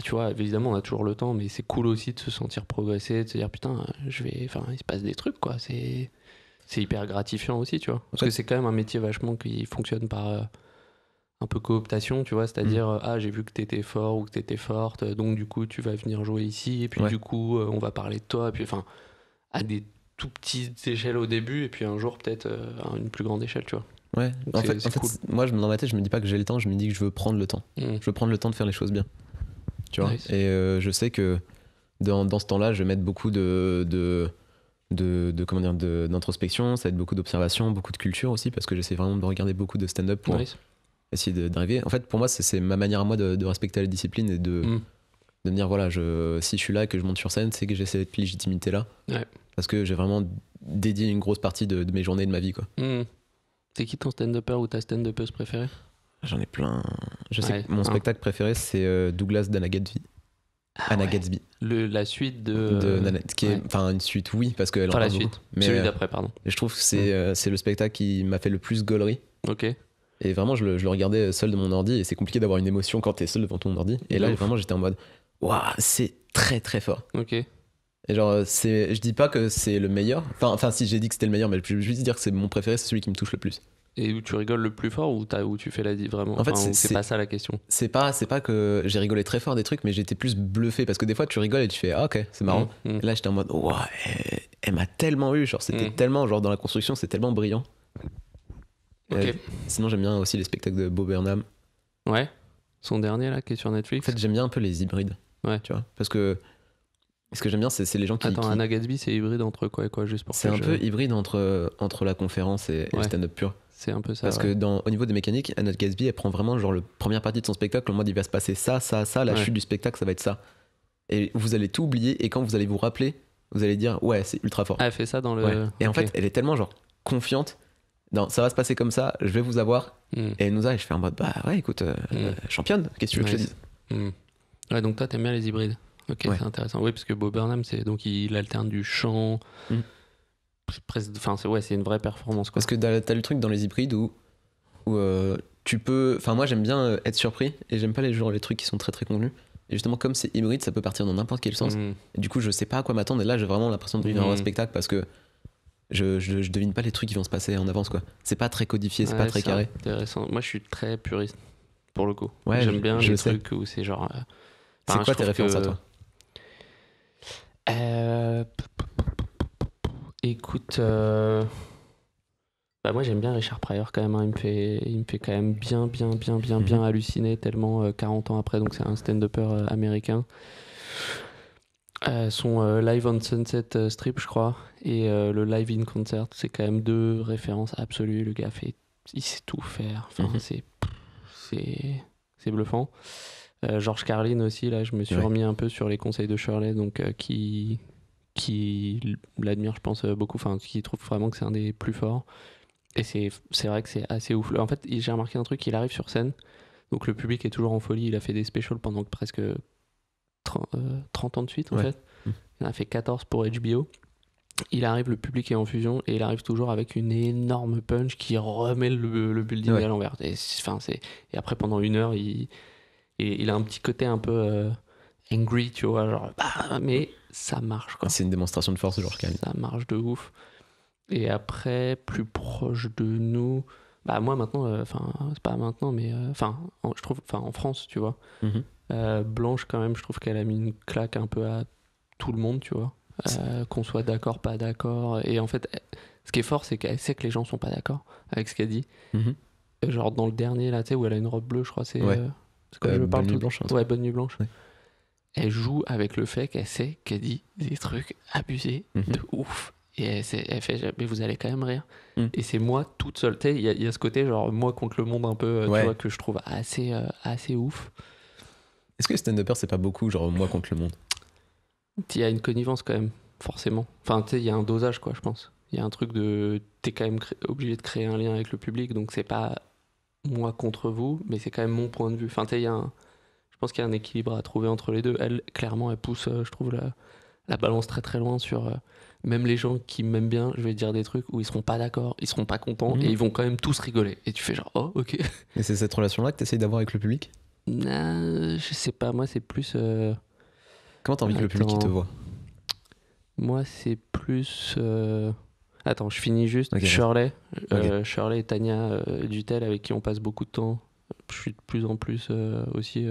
tu vois, évidemment on a toujours le temps, mais c'est cool aussi de se sentir progresser, de se dire putain il se passe des trucs quoi, c'est hyper gratifiant aussi, tu vois, parce que c'est quand même un métier vachement qui fonctionne par un peu cooptation, tu vois, c'est-à-dire j'ai vu que t'étais fort ou que t'étais forte, donc du coup tu vas venir jouer ici, et puis du coup on va parler de toi, et puis à des tout petites échelles au début, et puis un jour peut-être à une plus grande échelle, tu vois. Ouais, en fait cool. Moi dans ma tête je me dis pas que j'ai le temps, je me dis que je veux prendre le temps. Je veux prendre le temps de faire les choses bien, tu vois. Nice. Et je sais que dans ce temps-là je vais mettre beaucoup d'introspection, ça va être beaucoup d'observation, beaucoup de culture aussi, parce que j'essaie vraiment de regarder beaucoup de stand-up pour essayer d'arriver. En fait pour moi c'est ma manière à moi de respecter la discipline et de me dire voilà, si je suis là et que je monte sur scène, c'est que j'ai cette légitimité là, parce que j'ai vraiment dédié une grosse partie de mes journées, de ma vie quoi. C'est qui ton stand-upper ou ta stand-uppeuse préférée? J'en ai plein. Je sais que mon spectacle préféré c'est Douglas d'Anna Gatsby. Anna Gatsby. La suite de qui est une suite, oui, parce qu'elle en parle la suite. Beaucoup. Mais celui d'après, pardon. Et je trouve que c'est le spectacle qui m'a fait le plus gaulerie. Ok. Et vraiment, je le regardais seul de mon ordi, et c'est compliqué d'avoir une émotion quand t'es seul devant ton ordi. Et là, vraiment, j'étais en mode, waouh, c'est très très fort. Ok. Et genre, je dis pas que c'est le meilleur. Enfin, si j'ai dit que c'était le meilleur, mais je veux juste dire que c'est mon préféré, c'est celui qui me touche le plus. Et où tu rigoles le plus fort ou tu fais vraiment. En fait, c'est pas ça la question. C'est pas que j'ai rigolé très fort des trucs, mais j'étais plus bluffé parce que des fois tu rigoles et tu fais ah ok, c'est marrant. Et là j'étais en mode ouais, elle m'a tellement eu, genre c'était tellement, genre dans la construction c'est tellement brillant. Ok. Sinon j'aime bien aussi les spectacles de Bo Burnham. Ouais. Son dernier là qui est sur Netflix. En fait j'aime bien un peu les hybrides. Ouais. Tu vois, parce que ce que j'aime bien c'est les gens qui. Attends, Anna Gatsby c'est hybride entre quoi et quoi juste pour. C'est un peu hybride entre la conférence et le stand-up pur. C'est un peu ça. Parce que au niveau des mécaniques, Anna Gatsby, elle prend vraiment genre la première partie de son spectacle, en mode il va se passer ça, la chute du spectacle, ça va être ça. Et vous allez tout oublier, et quand vous allez vous rappeler, vous allez dire ouais, c'est ultra fort. Ah, elle fait ça dans le. Ouais. Et en fait, elle est tellement genre confiante. Non, ça va se passer comme ça, je vais vous avoir. Et elle nous a, et je fais en mode bah ouais, écoute, championne, qu'est-ce que tu veux que je te dise. Ouais, donc toi t'aimes bien les hybrides. Ok, c'est intéressant. Oui, parce que Bo Burnham, donc il alterne du chant. C'est une vraie performance quoi. Parce que t'as le truc dans les hybrides où tu peux, enfin moi j'aime bien être surpris et j'aime pas les trucs qui sont très très convenus, et justement comme c'est hybride ça peut partir dans n'importe quel sens, et du coup je sais pas à quoi m'attendre, et là j'ai vraiment l'impression de vivre un spectacle parce que je devine pas les trucs qui vont se passer en avance quoi. C'est pas très codifié, c'est pas très carré. Intéressant. Moi je suis très puriste pour le coup. Ouais, j'aime bien les trucs où c'est genre c'est quoi tes références à toi? Écoute, moi j'aime bien Richard Pryor quand même, hein. Il me fait quand même bien halluciner tellement 40 ans après, donc c'est un stand-upper américain. Son Live on Sunset Strip je crois, et le Live in Concert, c'est quand même 2 références absolues. Le gars il sait tout faire, enfin, c'est bluffant. George Carlin aussi, là, je me suis remis un peu sur les conseils de Shirley, donc qui l'admire, je pense, beaucoup, enfin, qui trouve vraiment que c'est un des plus forts. Et c'est vrai que c'est assez ouf. En fait, j'ai remarqué un truc, il arrive sur scène, donc le public est toujours en folie, il a fait des specials pendant presque 30 ans de suite, en fait. Il en a fait 14 pour HBO. Il arrive, le public est en fusion, et il arrive toujours avec une énorme punch qui remet le building à l'envers. Et après, pendant 1 heure, il a un petit côté un peu angry, tu vois, genre, mais ça marche, quoi. C'est une démonstration de force, George Carlin. Ça marche de ouf. Et après, plus proche de nous, moi maintenant, c'est pas maintenant, mais je trouve, en France, tu vois, Blanche, quand même, je trouve qu'elle a mis une claque un peu à tout le monde, tu vois, qu'on soit d'accord, pas d'accord. Et en fait, ce qui est fort, c'est qu'elle sait que les gens sont pas d'accord avec ce qu'elle dit. Genre dans le dernier, là, tu sais, où elle a une robe bleue, je crois, c'est quoi, je parle Bonne Nuit Blanche. Ouais, Bonne Nuit Blanche. Elle joue avec le fait qu'elle sait qu'elle dit des trucs abusés de ouf. Et elle fait, mais vous allez quand même rire. Et c'est moi toute seule. Tu sais, il y a ce côté, genre, moi contre le monde un peu, tu vois, que je trouve assez ouf. Est-ce que stand-upper, c'est pas beaucoup, genre, moi contre le monde? Il y a une connivence quand même, forcément. Enfin, tu sais, il y a un dosage, quoi, je pense. Il y a un truc de. T'es quand même obligé de créer un lien avec le public, donc c'est pas moi contre vous, mais c'est quand même mon point de vue. Enfin, tu sais, je pense qu'il y a un équilibre à trouver entre les deux. Elle, clairement, elle pousse, je trouve, la balance très très loin sur. Même les gens qui m'aiment bien, je vais dire des trucs où ils seront pas d'accord, ils seront pas contents, et ils vont quand même tous rigoler. Et tu fais genre, oh, ok. Et c'est cette relation-là que tu essayes d'avoir avec le public? Je sais pas, moi c'est plus. Comment t'as envie que le public te voit? Moi c'est plus. Attends, je finis juste. Okay. Shirley. Shirley et Tania Dutel, avec qui on passe beaucoup de temps. Je suis de plus en plus aussi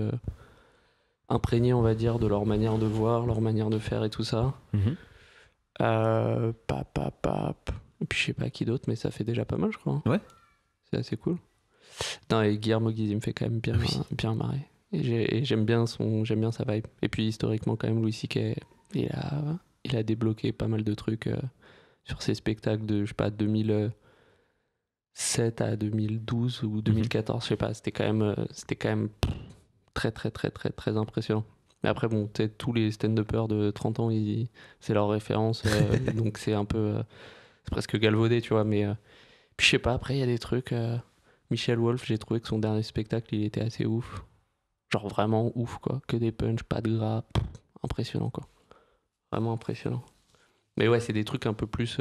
imprégné, on va dire, de leur manière de voir, leur manière de faire et tout ça. Et puis je sais pas qui d'autre, mais ça fait déjà pas mal, je crois. Ouais. C'est assez cool. Non, et Guillermo Guise, il me fait quand même bien marrer. Et j'aime bien sa vibe. Et puis historiquement, quand même, Louis C.K., il a débloqué pas mal de trucs sur ses spectacles de, je sais pas, 2007 à 2012 ou 2014, je sais pas. C'était quand même très, très, très, très, très impressionnant. Mais après, bon, tu sais, tous les stand-uppers de 30 ans, c'est leur référence. Donc c'est un peu. C'est presque galvaudé, tu vois. Mais puis je sais pas, après, il y a des trucs. Michel Wolf, j'ai trouvé que son dernier spectacle, il était assez ouf. Genre vraiment ouf, quoi. Que des punchs, pas de gras. Impressionnant, quoi. Vraiment impressionnant. Mais ouais, c'est des trucs un peu plus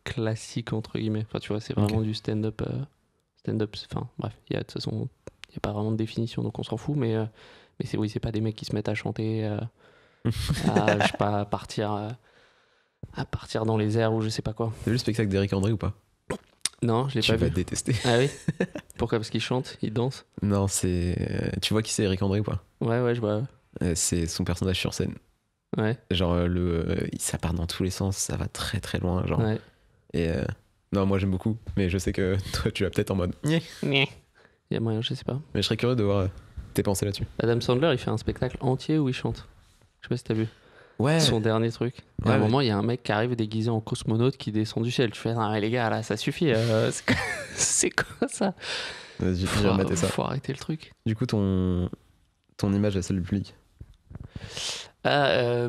classiques, entre guillemets. Enfin, tu vois, c'est vraiment du stand-up. Enfin, bref, de toute façon, il n'y a pas vraiment de définition, donc on s'en fout. Mais c'est pas des mecs qui se mettent à chanter, je sais pas, à partir dans les airs ou je sais pas quoi. T'as vu le spectacle d'Éric André ou pas? Non, je l'ai pas vu. Tu vas détester. Ah oui? Pourquoi? Parce qu'il chante, il danse? Non, c'est. Tu vois qui c'est, Éric André ou pas? Ouais, je vois. C'est son personnage sur scène. Ouais. Genre, ça part dans tous les sens, ça va très très loin. Genre. Ouais. Et non, moi j'aime beaucoup, mais je sais que toi tu vas peut-être en mode. Il y a moyen, je sais pas. Mais je serais curieux de voir tes pensées là-dessus. Adam Sandler, il fait un spectacle entier où il chante. Je sais pas si t'as vu. Ouais. Son dernier truc. Et à un moment, il y a un mec qui arrive déguisé en cosmonaute qui descend du ciel. Tu fais, non, mais les gars, là, ça suffit. C'est quoi ça? Vas-y, remettre ça. Faut arrêter le truc. Du coup, ton image à celle du public. Ma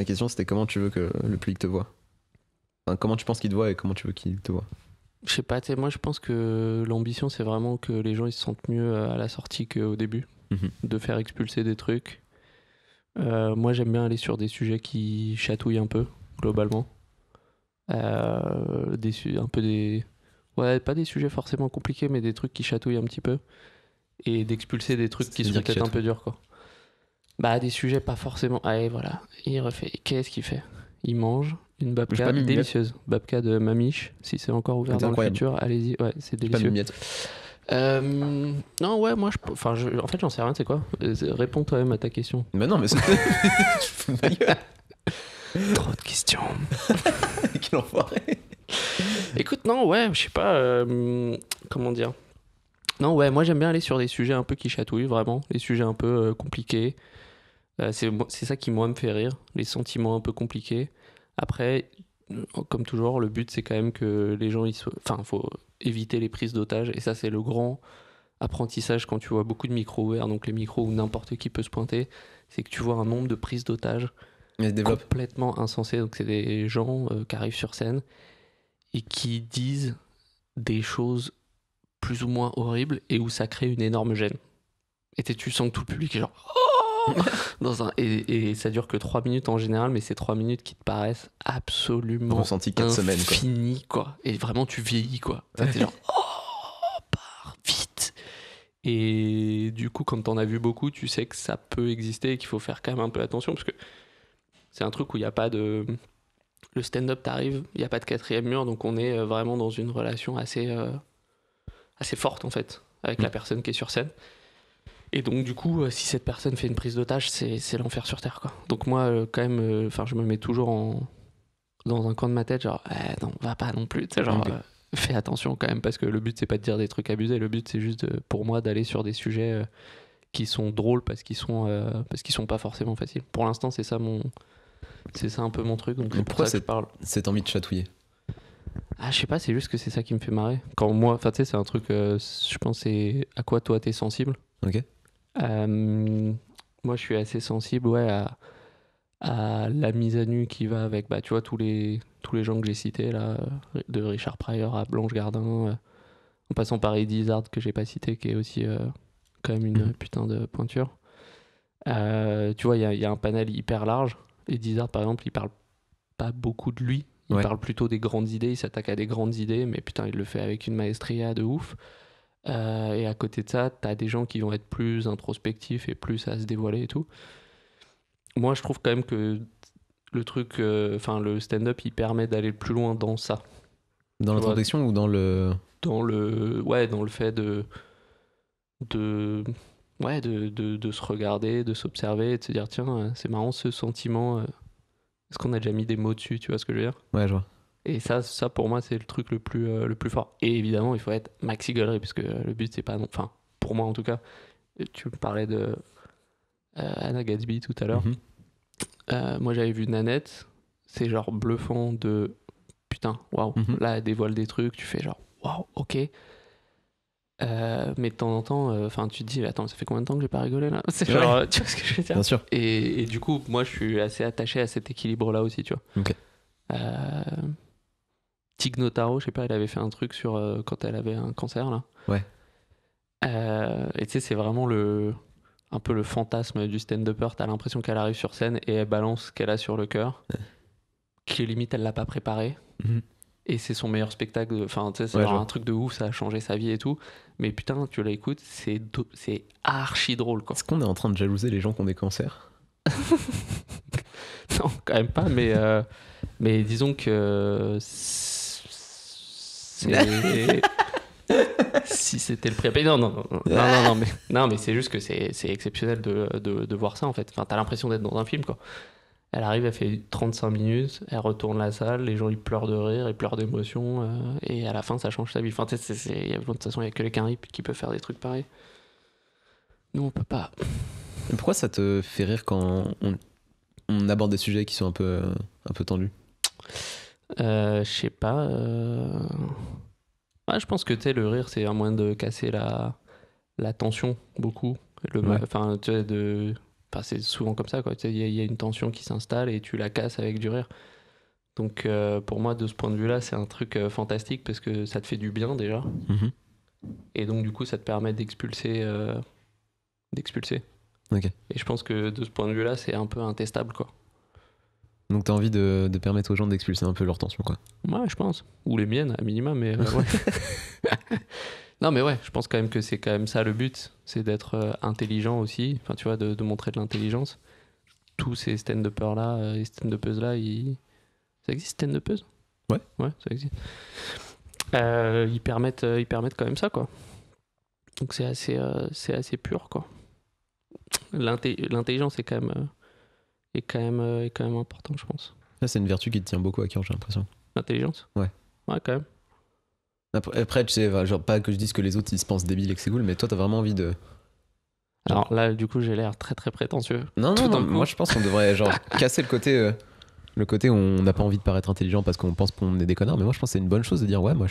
question, c'était comment tu veux que le public te voit? Enfin, comment tu penses qu'il te voit et comment tu veux qu'il te voit? Je sais pas, tu sais, moi je pense que l'ambition c'est vraiment que les gens ils se sentent mieux à la sortie qu'au début. De faire expulser des trucs. Moi j'aime bien aller sur des sujets qui chatouillent un peu, globalement. Un peu des. Ouais, pas des sujets forcément compliqués, mais des trucs qui chatouillent un petit peu. Et d'expulser des trucs qui sont peut-être un peu durs, quoi. Bah, des sujets pas forcément. Allez, voilà. Il refait. Qu'est-ce qu'il fait? Il mange une babka délicieuse. Babka de Mamiche, si c'est encore ouvert dans le futur, allez-y. Ouais, c'est délicieux. Non, ouais, moi, en fait, j'en sais rien, c'est quoi? Réponds toi-même à ta question. Mais non, mais c'est. Trop de questions. Quel enfoiré. Écoute, non, ouais, je sais pas. Comment dire? Non, ouais, moi, j'aime bien aller sur des sujets un peu qui chatouillent, vraiment. Les sujets un peu compliqués. C'est ça qui, moi, me fait rire. Les sentiments un peu compliqués. Après, comme toujours, le but, c'est quand même que les gens... Enfin, il faut éviter les prises d'otages. Et ça, c'est le grand... apprentissage quand tu vois beaucoup de micros ouverts, donc les micros où n'importe qui peut se pointer, c'est que tu vois un nombre de prises d'otages complètement insensé. Donc c'est des gens qui arrivent sur scène et qui disent des choses plus ou moins horribles et où ça crée une énorme gêne. Et tu sens que tout le public est genre et ça dure que 3 minutes en général, mais c'est 3 minutes qui te paraissent absolument ressenti 4 semaines quoi. Fini quoi. Et vraiment tu vieillis quoi. T'es genre pars vite. Et du coup quand t'en as vu beaucoup, tu sais que ça peut exister et qu'il faut faire quand même un peu attention, parce que c'est un truc où il n'y a pas de... Le stand-up t'arrive, il n'y a pas de 4e mur, donc on est vraiment dans une relation assez forte en fait avec la personne qui est sur scène. Et donc du coup, si cette personne fait une prise d'otage, c'est l'enfer sur terre quoi. Donc moi quand même, je me mets toujours dans un coin de ma tête, genre non, va pas non plus, tu sais, genre fais attention quand même, parce que le but c'est pas de dire des trucs abusés, le but c'est juste pour moi d'aller sur des sujets qui sont drôles parce qu'ils sont pas forcément faciles. Pour l'instant c'est ça un peu mon truc, donc c'est pour ça que je parle. Cette envie de chatouiller? Ah, je sais pas, c'est juste que c'est ça qui me fait marrer. Quand moi, tu sais, c'est un truc, je pense, c'est à quoi toi t'es sensible. Ok. Moi, je suis assez sensible, ouais, à la mise à nu qui va avec, tu vois, tous les gens que j'ai cités là, de Richard Pryor à Blanche Gardin, en passant par Eddie Izzard que j'ai pas cité, qui est aussi quand même une putain de pointure. Tu vois, il y a un panel hyper large. Eddie Izzard, par exemple, il parle pas beaucoup de lui. Il parle plutôt des grandes idées, il s'attaque à des grandes idées, mais putain, il le fait avec une maestria de ouf. Et à côté de ça, t'as des gens qui vont être plus introspectifs et plus à se dévoiler et tout. Moi, je trouve quand même que le truc, le stand-up, il permet d'aller plus loin dans ça. Dans l'introspection ou dans le... Dans le fait de se regarder, de s'observer et de se dire, tiens, c'est marrant ce sentiment... Est-ce qu'on a déjà mis des mots dessus, tu vois ce que je veux dire? Ouais, je vois. Et ça pour moi, c'est le truc le plus fort. Et évidemment, il faut être maxi gaulerie, parce que le but, c'est pas... Enfin, pour moi en tout cas, tu me parlais de Anna Gatsby tout à l'heure. Moi, j'avais vu Nanette, c'est genre bluffant de... Putain, waouh, là, elle dévoile des trucs, tu fais genre, waouh, ok. Mais de temps en temps, tu te dis, attends, ça fait combien de temps que j'ai pas rigolé là? C'est genre, tu vois ce que je veux dire? Bien sûr. Et du coup, moi, je suis assez attaché à cet équilibre-là aussi, tu vois. Ok. Tig Notaro, je sais pas, elle avait fait un truc sur quand elle avait un cancer là. Ouais. Et tu sais, c'est vraiment un peu le fantasme du stand-upper. T'as l'impression qu'elle arrive sur scène et elle balance ce qu'elle a sur le cœur, qui limite elle l'a pas préparé. Et c'est son meilleur spectacle. Enfin, tu sais, c'est un truc de ouf, ça a changé sa vie et tout. Mais putain, tu l'écoutes, c'est archi drôle quoi. Est-ce qu'on est en train de jalouser les gens qui ont des cancers? Non, quand même pas, mais disons que si c'était le prix à payer. Non, mais c'est juste que c'est exceptionnel de voir ça en fait. Enfin, t'as l'impression d'être dans un film quoi. Elle arrive, elle fait 35 minutes, elle retourne la salle, les gens ils pleurent de rire, ils pleurent d'émotion, et à la fin ça change sa vie. Enfin, de toute façon, il n'y a que les Caraïbes qui peuvent faire des trucs pareils. Nous, on peut pas. Mais pourquoi ça te fait rire quand on aborde des sujets qui sont un peu tendus? Je sais pas. Ouais, je pense que le rire, c'est un moyen de casser la tension, beaucoup. Enfin, tu sais, c'est souvent comme ça, quoi. Il y a une tension qui s'installe et tu la casses avec du rire. Donc, pour moi, de ce point de vue-là, c'est un truc fantastique parce que ça te fait du bien déjà. Et donc, du coup, ça te permet d'expulser. Ok. Et je pense que de ce point de vue-là, c'est un peu intestable, quoi. Donc, t'as envie de permettre aux gens d'expulser un peu leur tension, quoi. Ouais, je pense. Ou les miennes, à minima, mais ouais. Non, mais ouais, je pense quand même que c'est quand même ça le but, c'est d'être intelligent aussi, enfin tu vois, de montrer de l'intelligence. Tous ces stand-uppers-là, les stand-uppeuses-là, ça existe, stand-upeuses? Ouais, ça existe. Ils permettent quand même ça, quoi. Donc c'est assez pur, quoi. L'intelligence est quand même important, je pense. Là, c'est une vertu qui te tient beaucoup à cœur, j'ai l'impression. L'intelligence? Ouais, quand même. Après, tu sais, genre pas que je dise que les autres ils se pensent débiles et que c'est cool, mais toi t'as vraiment envie de... Alors là, du coup, j'ai l'air très très prétentieux. Non, moi je pense qu'on devrait genre casser le côté où on n'a pas envie de paraître intelligent parce qu'on pense qu'on est des connards, mais moi je pense que c'est une bonne chose de dire ouais, moi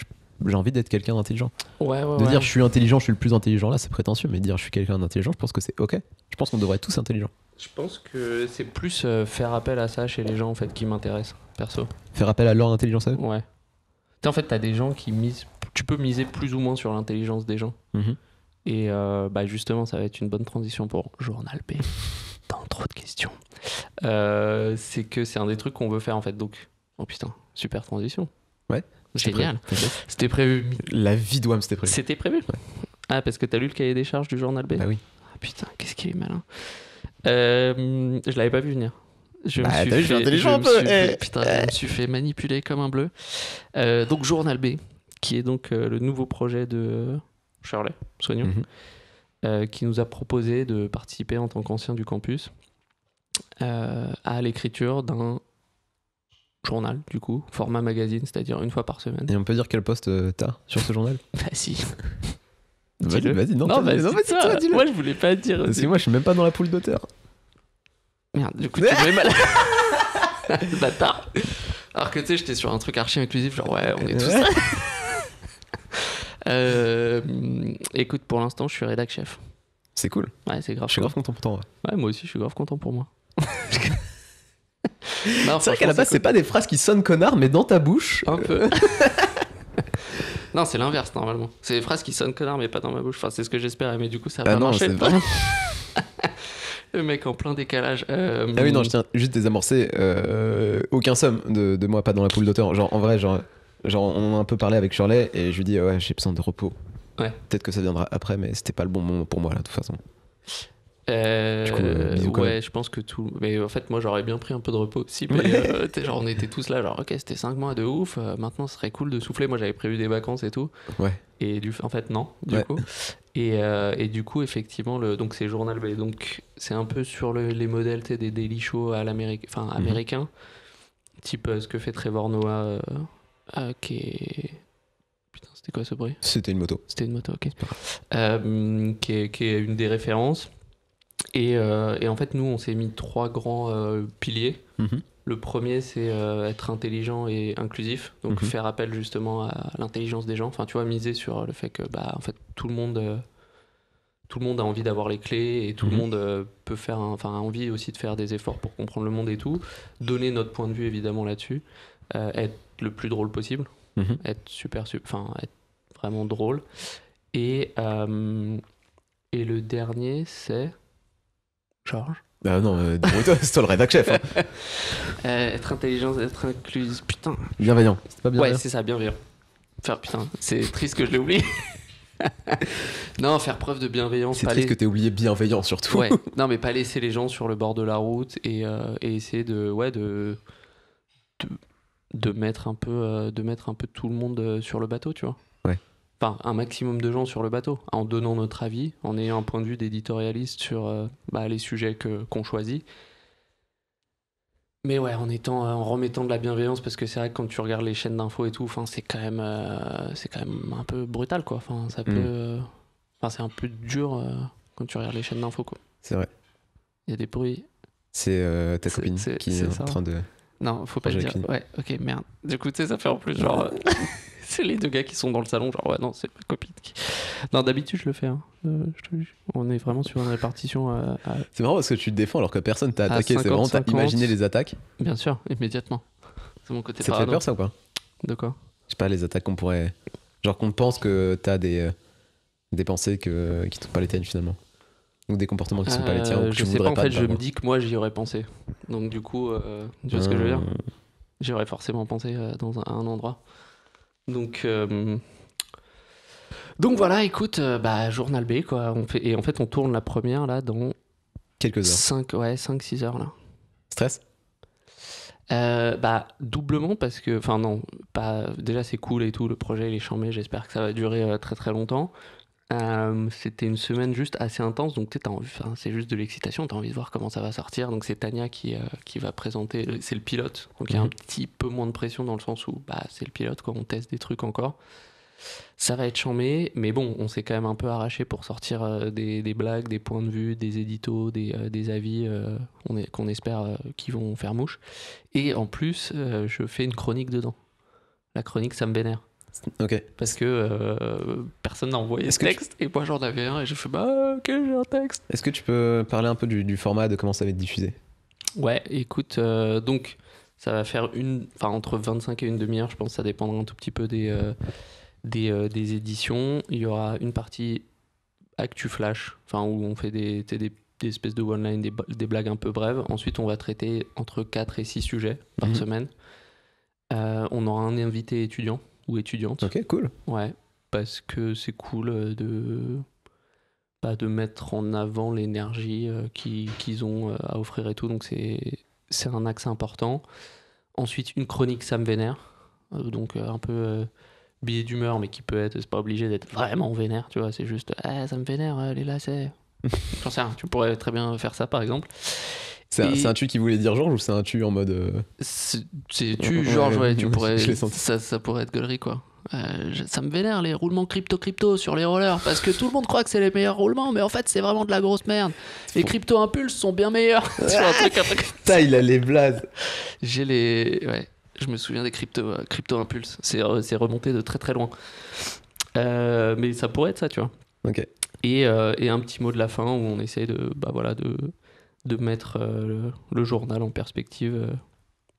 j'ai envie d'être quelqu'un d'intelligent. Ouais, de dire je suis intelligent, je suis le plus intelligent là, c'est prétentieux, mais dire je suis quelqu'un d'intelligent, je pense que c'est ok. Je pense qu'on devrait être tous intelligents. Je pense que c'est plus faire appel à ça chez les gens en fait qui m'intéressent, perso. Faire appel à leur intelligence à eux. Ouais. En fait, t'as des gens qui misent. Tu peux miser plus ou moins sur l'intelligence des gens. Et justement, ça va être une bonne transition pour Journal B. Dans trop de questions. C'est que c'est un des trucs qu'on veut faire en fait. Donc, oh putain, super transition. Ouais. Génial. C'était prévu. La vie d'Ouam, c'était prévu. C'était prévu. Ouais. Ah, parce que t'as lu le cahier des charges du Journal B. Bah oui. Ah, putain, qu'est-ce qu'il est malin. Je l'avais pas vu venir. Je me suis fait manipuler comme un bleu. Donc Journal B, qui est donc le nouveau projet de Shirley Soignon, qui nous a proposé de participer en tant qu'ancien du campus à l'écriture d'un journal, du coup, format magazine, c'est-à-dire une fois par semaine. Et on peut dire quel poste t'as sur ce journal? Bah si. Vas-y, non, dis-le. Moi, je voulais pas dire. Parce que moi, je suis même pas dans la poule d'auteur. Merde, du coup, tu m'avais mal. Bâtard. Alors que tu sais, j'étais sur un truc archi inclusif, genre ouais, on est tous là. Écoute, pour l'instant, je suis rédac chef. C'est cool. Ouais, c'est grave. Je suis grave content pour toi. Ouais, moi aussi, je suis grave content pour moi. Non, c'est vrai qu'à la base, c'est pas des phrases qui sonnent connard, mais dans ta bouche. Un peu. Non, c'est l'inverse normalement. C'est des phrases qui sonnent connard, mais pas dans ma bouche. Enfin, c'est ce que j'espérais, mais du coup, ça va pas marcher. C'est vraiment... Le mec en plein décalage. Ah oui, non, je tiens juste désamorcer. Aucun somme de moi pas dans la poule d'auteur. Genre, en vrai, genre, on a un peu parlé avec Shirley et je lui dis ouais, j'ai besoin de repos. Ouais. Peut-être que ça viendra après, mais c'était pas le bon moment pour moi là, de toute façon. Du coup, ouais, je pense que tout. Mais en fait, moi, j'aurais bien pris un peu de repos aussi. Mais genre, on était tous là, genre, ok, c'était 5 mois de ouf. Maintenant, ce serait cool de souffler. Moi, j'avais prévu des vacances et tout. Ouais. Et en fait, non, du coup. Et du coup, effectivement, donc c'est Journal B. Donc, c'est un peu sur les modèles des daily shows à américains. Type ce que fait Trevor Noah, qui est. Putain, c'était quoi ce bruit? C'était une moto. C'était une moto, ok. Qui est une des références. Et en fait, nous, on s'est mis 3 grands piliers. Le premier, c'est être intelligent et inclusif. Donc, faire appel justement à l'intelligence des gens. Enfin, tu vois, miser sur le fait que, en fait, tout le monde a envie d'avoir les clés et tout le monde peut faire, a envie aussi de faire des efforts pour comprendre le monde et tout. Donner notre point de vue, évidemment, là-dessus. Être le plus drôle possible. Être être vraiment drôle. Et le dernier, c'est... Georges. Ah non, dis-moi, c'est toi le rédac chef. Hein. Être intelligent, être inclusif, putain. Bienveillant, c'est pas bienveillant. Ouais, c'est ça, bienveillant. Putain, c'est triste que je l'ai oublié. Non, faire preuve de bienveillance. C'est triste que t'aies oublié bienveillant surtout. Ouais, non, mais pas laisser les gens sur le bord de la route et essayer de mettre un peu tout le monde sur le bateau, tu vois. Ouais. Enfin, un maximum de gens sur le bateau, en donnant notre avis, en ayant un point de vue d'éditorialiste sur les sujets qu'on choisit. Mais ouais, en remettant de la bienveillance, parce que c'est vrai que quand tu regardes les chaînes d'infos et tout, c'est quand même un peu brutal, quoi. Enfin, ça peut, c'est un peu dur quand tu regardes les chaînes d'infos, quoi. C'est vrai. Il y a des bruits. C'est ta copine qui est en train de... Non, faut pas le dire. Ouais, ok, merde. Du coup, tu sais, ça fait en plus genre... c'est les 2 gars qui sont dans le salon, genre ouais, non, c'est ma copine. Non, d'habitude, je le fais. Hein. Je te jure. On est vraiment sur une répartition C'est marrant parce que tu te défends alors que personne t'a attaqué. 50, c'est vraiment, t'as imaginé les attaques. Bien sûr, immédiatement. C'est mon côté parano. Ça te fait peur, ça, ou pas? De quoi? Je sais pas, les attaques qu'on pourrait... Genre qu'on pense que t'as des pensées qui sont pas les tiennes, finalement. Ou des comportements qui sont pas les tiens. Ou que je sais pas, en fait, je me dis que moi, j'y aurais pensé. Donc, du coup, tu vois ce que je veux dire? J'y aurais forcément pensé dans un endroit. Donc voilà, écoute, Journal B, quoi. Et en fait, on tourne la première, là, dans... quelques heures. 5-6 heures, là. Stress? Doublement, parce que... Enfin, non, pas... Déjà, c'est cool et tout, le projet, il est charmé, j'espère que ça va durer très très longtemps. C'était une semaine juste assez intense, donc c'est juste de l'excitation, t'as envie de voir comment ça va sortir. Donc c'est Tania qui va présenter, c'est le pilote, donc il y a un petit peu moins de pression dans le sens où c'est le pilote, quoi, on teste des trucs encore. Ça va être chambé, mais bon, on s'est quand même un peu arraché pour sortir des blagues, des points de vue, des éditos, des avis qu'on espère qui vont faire mouche. Et en plus, je fais une chronique dedans. La chronique, ça me vénère. Ok. Parce que personne n'a envoyé ce texte, et moi j'en avais un, et j'ai fait bah ok, j'ai un texte. Est-ce que tu peux parler un peu du format, de comment ça va être diffusé? Ouais, écoute, donc ça va faire entre 25 et une demi-heure, je pense, ça dépendra un tout petit peu des éditions. Il y aura une partie Actu Flash, où on fait des espèces de one-line, des blagues un peu brèves. Ensuite, on va traiter entre 4 et 6 sujets par semaine. On aura un invité étudiant ou étudiante. Ok, cool. Ouais, parce que c'est cool de mettre en avant l'énergie qu'ils ont à offrir et tout. Donc c'est un axe important. Ensuite, une chronique Sam Vénère. Donc un peu billet d'humeur, mais qui peut être, c'est pas obligé d'être vraiment vénère, tu vois. C'est juste, ça me vénère, les lacets. J'en sais rien, tu pourrais très bien faire ça par exemple. C'est un tu qui voulait dire Georges ou c'est un tu en mode. C'est tu, Georges, ouais, tu pourrais. Je l'ai senti. Ça pourrait être gaulerie, quoi. Ça me vénère les roulements crypto sur les rollers parce que tout le monde croit que c'est les meilleurs roulements, mais en fait c'est vraiment de la grosse merde. Les crypto impulses sont bien meilleurs. un truc. Il a les blazes. Ouais, je me souviens des crypto impulses. C'est remonté de très très loin. Mais ça pourrait être ça, tu vois. Ok. Et un petit mot de la fin où on essaye de mettre le journal en perspective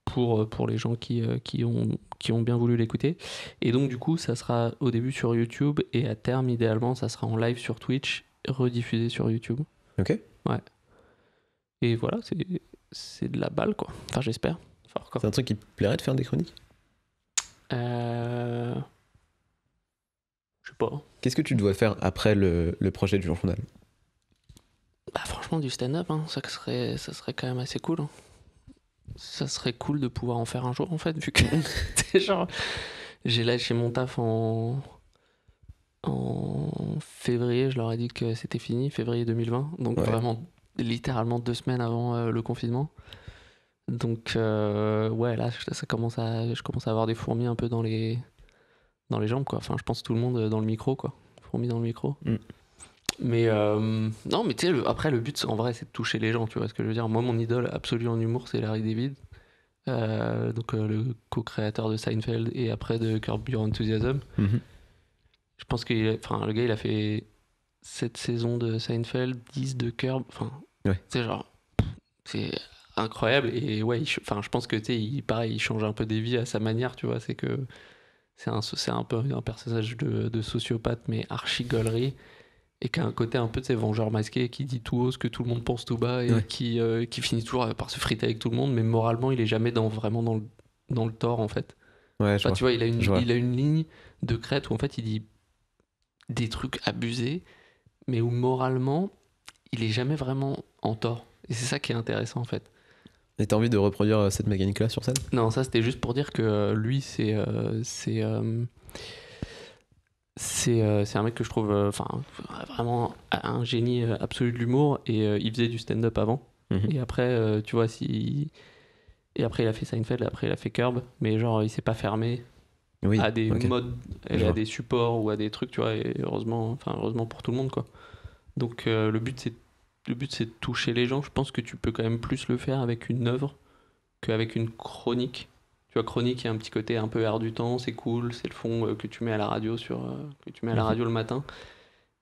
pour les gens qui ont bien voulu l'écouter. Et donc du coup, ça sera au début sur YouTube et à terme, idéalement, ça sera en live sur Twitch, rediffusé sur YouTube. Ok. Ouais. Et voilà, c'est de la balle, quoi. Enfin, j'espère. C'est un truc qui te plairait de faire des chroniques? Je sais pas. Qu'est-ce que tu dois faire après le projet du journal? Bah franchement, du stand-up, hein, ça serait quand même assez cool. Hein. Ça serait cool de pouvoir en faire un jour, en fait, vu que genre, j'ai lâché mon taf en février, je leur ai dit que c'était fini, février 2020, donc vraiment littéralement 2 semaines avant le confinement. Donc ouais, là, je commence à avoir des fourmis un peu dans les jambes, quoi. Enfin, je pense tout le monde dans le micro, quoi. Fourmis dans le micro. Mais non, mais tu sais, après le but en vrai c'est de toucher les gens, tu vois ce que je veux dire. Moi, mon idole absolue en humour, c'est Larry David, donc le co-créateur de Seinfeld et après de Curb Your Enthusiasm. Je pense que le gars il a fait 7 saisons de Seinfeld, 10 de Curb, c'est genre c'est incroyable. Et ouais, je pense que tu sais, il change un peu des vies à sa manière, tu vois. C'est que c'est un peu un personnage de sociopathe mais archi gaulerie. Et qui a un côté un peu de ces vengeurs masqués qui dit tout haut ce que tout le monde pense tout bas et qui finit toujours par se friter avec tout le monde, mais moralement il est jamais vraiment dans le tort en fait. Ouais, tu vois, il a une ligne de crête où en fait il dit des trucs abusés, mais où moralement il est jamais vraiment en tort. Et c'est ça qui est intéressant en fait. Et t'as envie de reproduire cette mécanique-là sur scène? Non, ça c'était juste pour dire que lui c'est un mec que je trouve vraiment un génie absolu de l'humour, et il faisait du stand-up avant. Et après tu vois et après il a fait Seinfeld, après il a fait Curb, mais genre il s'est pas fermé à des modes et à des supports ou à des trucs, tu vois, et heureusement pour tout le monde, quoi. Donc le but c'est de toucher les gens. Je pense que tu peux quand même plus le faire avec une œuvre qu'avec une chronique. Tu vois, chronique, il y a un petit côté un peu air du temps, c'est cool, c'est le fond que tu mets à la radio le matin,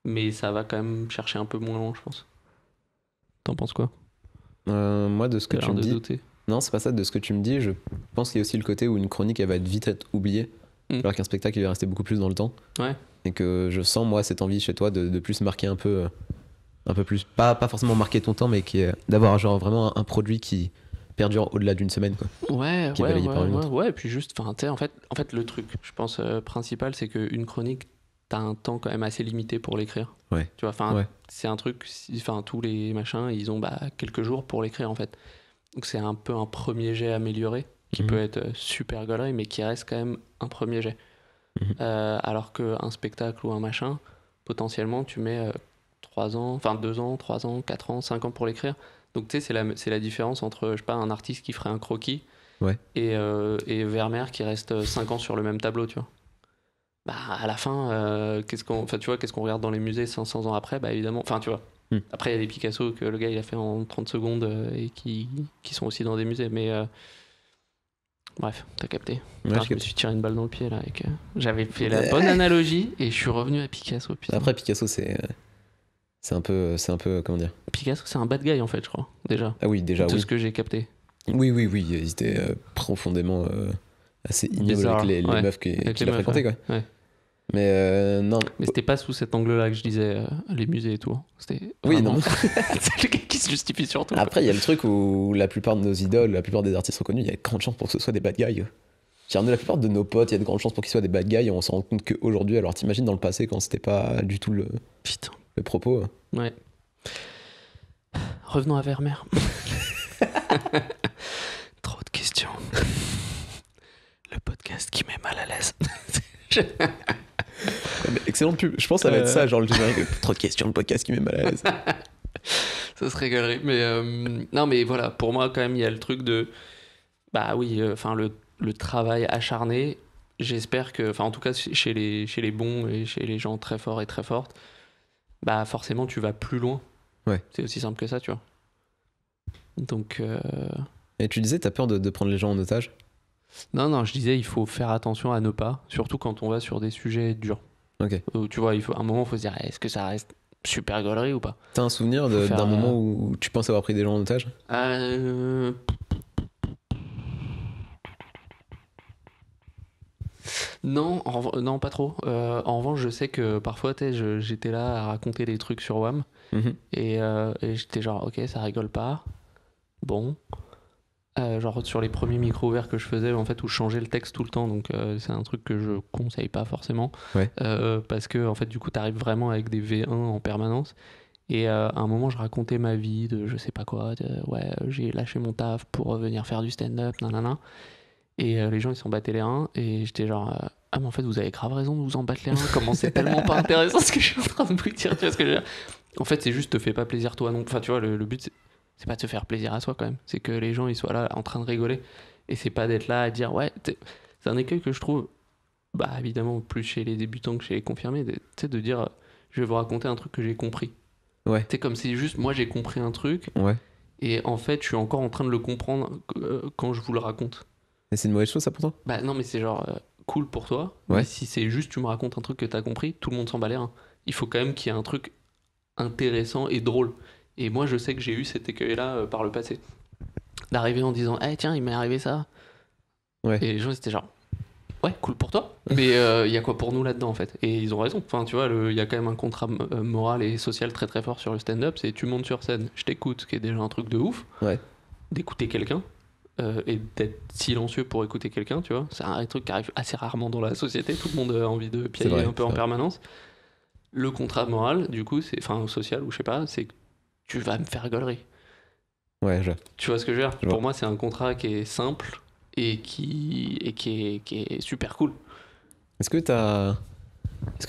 mais ça va quand même chercher un peu moins loin, je pense. T'en penses quoi? Moi, de ce que tu me dis, douter. Non, c'est pas ça. De ce que tu me dis, je pense qu'il y a aussi le côté où une chronique, elle va vite être oubliée, alors qu'un spectacle, il va rester beaucoup plus dans le temps. Ouais. Et que je sens, moi, cette envie chez toi de plus marquer un peu plus, pas forcément marquer ton temps, mais d'avoir genre vraiment un produit qui perdure au-delà d'une semaine, quoi. Ouais, qui est balayé par une autre. ouais, et puis juste, en fait, le truc, je pense, principal, c'est qu'une chronique, t'as un temps quand même assez limité pour l'écrire. Ouais. Tu vois, c'est un truc, tous les machins, ils ont quelques jours pour l'écrire, en fait. Donc c'est un peu un premier jet amélioré, qui peut être super gaulerie, mais qui reste quand même un premier jet. Alors qu'un spectacle ou un machin, potentiellement, tu mets 2 ans, 3 ans, 4 ans, 5 ans pour l'écrire. Donc tu sais, c'est la différence entre, je sais pas, un artiste qui ferait un croquis et Vermeer qui reste 5 ans sur le même tableau, tu vois. Bah à la fin, qu'est-ce qu'on regarde dans les musées 500 ans après? Bah évidemment, tu vois. Après il y a des Picasso que le gars il a fait en 30 secondes et qui sont aussi dans des musées, mais Bref, t'as capté. Ouais, Je me suis tiré une balle dans le pied là. J'avais fait la bonne analogie et je suis revenu à Picasso. Putain. Après, Picasso, c'est un peu, comment dire. Picasso, c'est un bad guy en fait, je crois, déjà. Ah oui, déjà, Tout oui. ce que j'ai capté. Oui, il était profondément assez ignoble Bizarre, avec les meufs qu'il a fréquentées, quoi. Ouais. Mais non. Mais c'était pas sous cet angle-là que je disais les musées et tout. C'était oui, vraiment... non. c'est le gars qui se justifie surtout. Après, il y a le truc où la plupart de nos idoles, la plupart des artistes reconnus, il y a de grandes chances pour que ce soit des bad guys. La plupart de nos potes, il y a de grandes chances pour qu'ils soient des bad guys et on s'en rend compte qu'aujourd'hui. Alors t'imagines dans le passé quand c'était pas du tout le propos. Ouais. Revenons à Vermeer. Trop de questions. Le podcast qui met mal à l'aise. Excellente pub. Je pense que ça va être ça, genre le générique. Trop de questions, le podcast qui met mal à l'aise. Ça serait galerie. Mais non, mais voilà, pour moi, quand même, il y a le truc de. Bah oui, enfin, le travail acharné. J'espère que. Enfin, en tout cas, chez les bons et chez les gens très forts et très fortes, bah forcément, tu vas plus loin. Ouais. C'est aussi simple que ça, tu vois. Donc. Et tu disais, t'as peur de prendre les gens en otage ? Non, je disais, il faut faire attention à ne pas, surtout quand on va sur des sujets durs. Ok. Où, tu vois, à un moment, il faut se dire, est-ce que ça reste super gaulerie ou pas ? T'as un souvenir d'un moment où tu penses avoir pris des gens en otage ? Non, non, pas trop. En revanche, je sais que parfois, j'étais là à raconter des trucs sur WAM et j'étais genre, ok, ça rigole pas. Bon. Genre sur les premiers micros ouverts que je faisais, en fait, où je changeais le texte tout le temps, donc c'est un truc que je conseille pas forcément. Ouais. Parce que, en fait, du coup, t'arrives vraiment avec des V1 en permanence. Et à un moment, je racontais ma vie de je sais pas quoi, j'ai lâché mon taf pour venir faire du stand-up, nanana. Et les gens, ils s'en battaient les reins. Et j'étais genre, ah, mais en fait, vous avez grave raison de vous en battre les reins. Comment c'est tellement pas intéressant ce que je suis en train de vous dire. Tu vois ce que je veux dire ? En fait, c'est juste, te fais pas plaisir toi non. Enfin, tu vois, le but, c'est pas de se faire plaisir à soi quand même. C'est que les gens, ils soient là en train de rigoler. Et c'est pas d'être là à dire, c'est un écueil que je trouve, bah évidemment, plus chez les débutants que chez les confirmés, tu sais, de dire, je vais vous raconter un truc que j'ai compris. Ouais. C'est comme si juste, moi, j'ai compris un truc. Ouais. Et en fait, je suis encore en train de le comprendre quand je vous le raconte. Et c'est une mauvaise chose, ça, pour toi ? Bah non, mais c'est genre cool pour toi. Ouais. Mais si c'est juste tu me racontes un truc que t'as compris, tout le monde s'en bat les reins. Il faut quand même qu'il y ait un truc intéressant et drôle. Et moi, je sais que j'ai eu cet écueil-là par le passé. D'arriver en disant, hey, tiens, il m'est arrivé ça. Ouais. Et les gens, c'était genre, ouais, cool pour toi. Mais il y a quoi pour nous là-dedans, en fait ? Et ils ont raison. Enfin, tu vois, il y a quand même un contrat moral et social très très fort sur le stand-up. C'est tu montes sur scène, je t'écoute, ce qui est déjà un truc de ouf. Ouais. D'écouter quelqu'un. Et d'être silencieux pour écouter quelqu'un, tu vois. C'est un truc qui arrive assez rarement dans la société. Tout le monde a envie de piailler un peu en permanence. Le contrat moral, du coup, enfin social ou je sais pas, c'est que tu vas me faire gaulerie. Ouais, tu vois ce que je veux dire ? Pour moi, c'est un contrat qui est simple et qui est super cool. Est-ce que t'as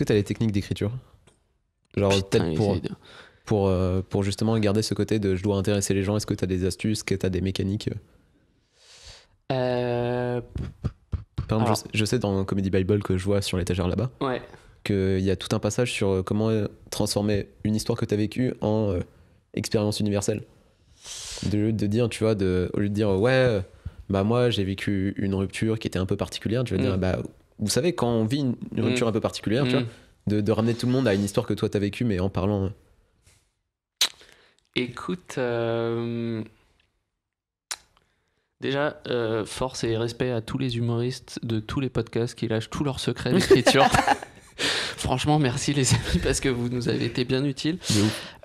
les techniques d'écriture ? Genre peut-être pour justement garder ce côté de je dois intéresser les gens, est-ce que t'as des astuces, est-ce que t'as des mécaniques ? Par exemple, je sais dans Comedy Bible que je vois sur l'étagère là-bas, qu'il y a tout un passage sur comment transformer une histoire que t'as vécue en expérience universelle. De dire, tu vois, au lieu de dire bah moi j'ai vécu une rupture qui était un peu particulière, tu vas dire bah vous savez quand on vit une rupture un peu particulière, tu vois, de ramener tout le monde à une histoire que toi t'as vécue mais en parlant. Écoute, déjà force et respect à tous les humoristes de tous les podcasts qui lâchent tous leurs secrets d'écriture. Franchement, merci les amis parce que vous nous avez été bien utiles.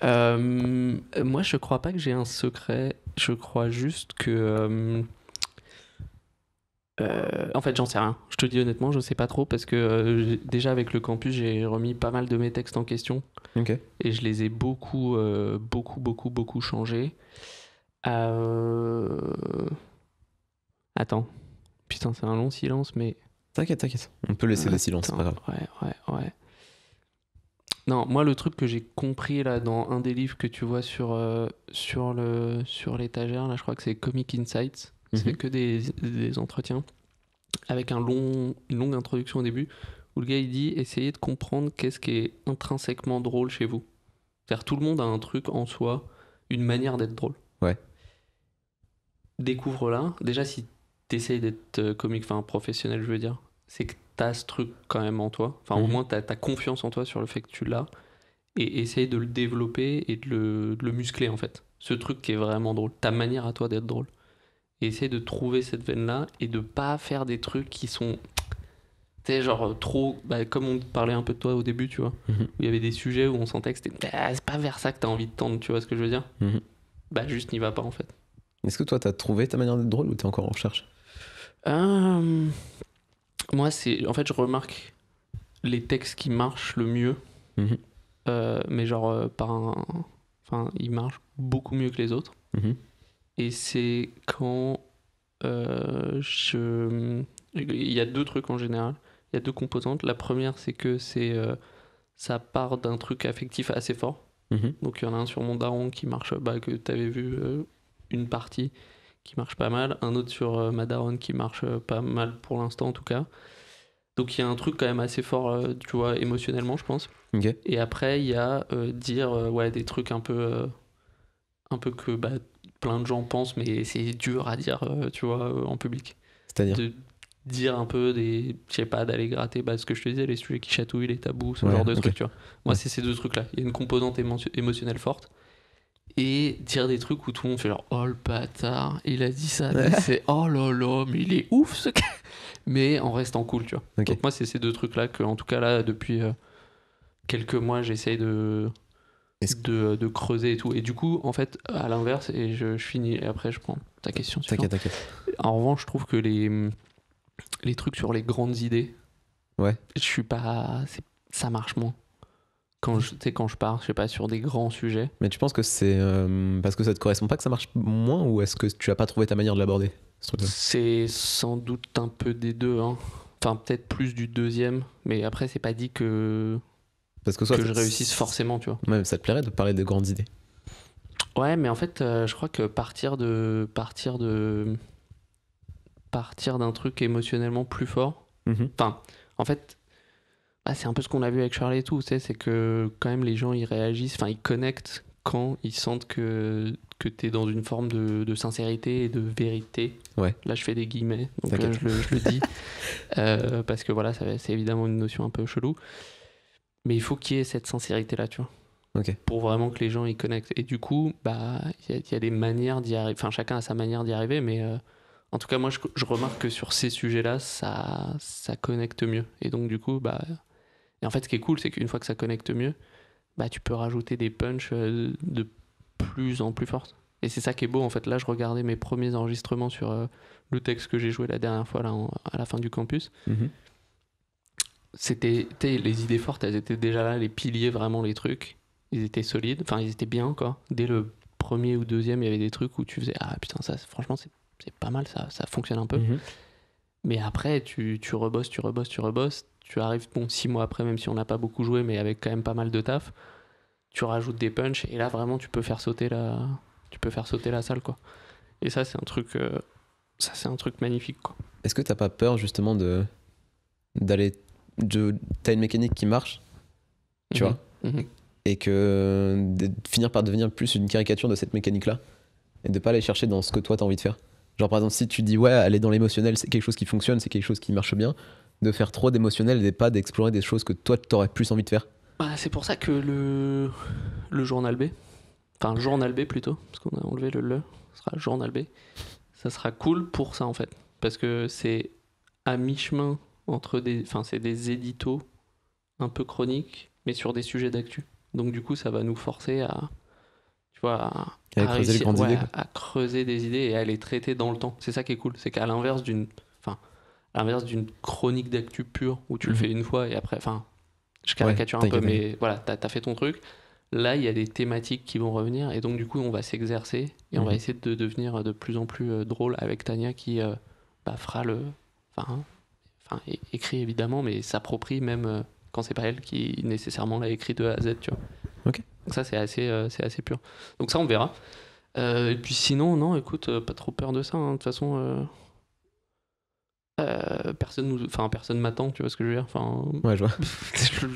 Moi, je crois pas que j'ai un secret. Je crois juste que... en fait, j'en sais rien. Je te dis honnêtement, je sais pas trop parce que déjà avec le campus, j'ai remis pas mal de mes textes en question. Okay. Et je les ai beaucoup changés. Attends. Putain, c'est un long silence, mais... T'inquiète. On peut laisser des silences, c'est pas grave. Ouais. Non, moi, le truc que j'ai compris là dans un des livres que tu vois sur l'étagère, là, je crois que c'est Comic Insights. C'est que des entretiens avec une longue introduction au début où le gars il dit essayez de comprendre qu'est-ce qui est intrinsèquement drôle chez vous. C'est-à-dire tout le monde a un truc en soi, une manière d'être drôle. Ouais. Découvre-la. Déjà, si t'essayes d'être comique, enfin professionnel, je veux dire, c'est que t'as ce truc quand même en toi. Enfin, au moins, t'as confiance en toi sur le fait que tu l'as. Et essaye de le développer et de le muscler, en fait. Ce truc qui est vraiment drôle. Ta manière à toi d'être drôle. Et essaye de trouver cette veine-là et de pas faire des trucs qui sont. Tu sais, genre trop. Bah, comme on parlait un peu de toi au début, tu vois. Où il y avait des sujets où on sentait que c'était. Ah, c'est pas vers ça que t'as envie de tendre, tu vois ce que je veux dire. Bah, juste n'y va pas, en fait. Est-ce que toi, t'as trouvé ta manière d'être drôle ou t'es encore en recherche? Moi, c'est. En fait, je remarque les textes qui marchent le mieux. Mais genre, enfin, ils marchent beaucoup mieux que les autres. Et c'est quand il y a deux trucs en général. Il y a deux composantes. La première, c'est que ça part d'un truc affectif assez fort. Donc il y en a un sur mon daron qui marche, que tu avais vu une partie qui marche pas mal. Un autre sur ma daronne qui marche pas mal pour l'instant en tout cas. Donc il y a un truc quand même assez fort, tu vois, émotionnellement, je pense. Et après, il y a dire ouais, des trucs un peu que plein de gens pensent, mais c'est dur à dire, tu vois, en public. C'est-à-dire de dire un peu je sais pas, d'aller gratter, ce que je te disais, les sujets qui chatouillent, les tabous, ce genre de trucs, tu vois. Moi, c'est ces deux trucs-là. Il y a une composante émotionnelle forte. Et dire des trucs où tout le monde fait genre oh le bâtard, il a dit ça, c'est oh là là, mais il est ouf ce gars. Mais en restant cool, tu vois. Donc moi c'est ces deux trucs là que en tout cas là depuis quelques mois j'essaye de creuser et tout. Et du coup en fait à l'inverse, et je finis et après je prends ta question. T'inquiète. En revanche je trouve que les trucs sur les grandes idées, je suis pas, ça marche moins. Quand je pars, je sais pas, sur des grands sujets. Mais tu penses que c'est parce que ça te correspond pas que ça marche moins, ou est-ce que tu as pas trouvé ta manière de l'aborder, ce truc-là? C'est sans doute un peu des deux, hein. Enfin peut-être plus du deuxième, mais après c'est pas dit que je réussisse forcément, tu vois. Ouais, ça te plairait de parler de grandes idées? Ouais, mais en fait je crois que partir d'un truc émotionnellement plus fort. Enfin, en fait, c'est un peu ce qu'on a vu avec Charlie et tout, tu sais, c'est que quand même les gens ils réagissent, enfin ils connectent quand ils sentent que t'es dans une forme de sincérité et de vérité. Là je fais des guillemets, donc je le dis, parce que voilà, c'est évidemment une notion un peu chelou, mais il faut qu'il y ait cette sincérité là, tu vois, pour vraiment que les gens y connectent. Et du coup, il y a des manières d'y arriver, enfin chacun a sa manière d'y arriver, mais en tout cas moi je remarque que sur ces sujets là ça connecte mieux, et donc du coup et en fait, ce qui est cool, c'est qu'une fois que ça connecte mieux, tu peux rajouter des punchs de plus en plus fortes. Et c'est ça qui est beau, en fait. Là, je regardais mes premiers enregistrements sur le texte que j'ai joué la dernière fois, là, à la fin du campus. C'était, les idées fortes, elles étaient déjà là, les piliers, vraiment, les trucs. Ils étaient solides, enfin, ils étaient bien, quoi. Dès le premier ou deuxième, il y avait des trucs où tu faisais ah putain, ça, franchement, c'est pas mal, ça fonctionne un peu. Mais après, tu rebosses. Tu arrives 6 mois après, même si on n'a pas beaucoup joué, mais avec quand même pas mal de taf, tu rajoutes des punchs, et là vraiment tu peux faire sauter la salle, quoi. Et ça c'est un truc magnifique, quoi. Est-ce que t'as pas peur justement t'as une mécanique qui marche, tu vois, et que de finir par devenir plus une caricature de cette mécanique là, et de pas aller chercher dans ce que toi t'as envie de faire? Genre par exemple, si tu dis ouais, aller dans l'émotionnel c'est quelque chose qui fonctionne, c'est quelque chose qui marche bien, de faire trop d'émotionnel et pas d'explorer des choses que toi t'aurais plus envie de faire. C'est pour ça que le journal B, enfin journal B plutôt, parce qu'on a enlevé le sera journal B, ça sera cool pour ça en fait, parce que c'est à mi-chemin entre c'est des éditos un peu chroniques, mais sur des sujets d'actu. Donc du coup ça va nous forcer à creuser des idées et à les traiter dans le temps. C'est ça qui est cool, c'est qu'à l'inverse d'une chronique d'actu pure où tu le fais une fois et après, enfin, je caricature un peu, mais voilà, t'as fait ton truc. Là, il y a des thématiques qui vont revenir, et donc du coup, on va s'exercer et on va essayer de devenir de plus en plus drôle avec Tania qui fera écrit évidemment, mais s'approprie même quand c'est pas elle qui nécessairement l'a écrit de A à Z, tu vois. Donc ça, c'est assez pur. Donc ça, on verra. Et puis sinon, non, écoute, pas trop peur de ça, hein. De toute façon, personne m'attend, tu vois ce que je veux dire. Ouais, je vois.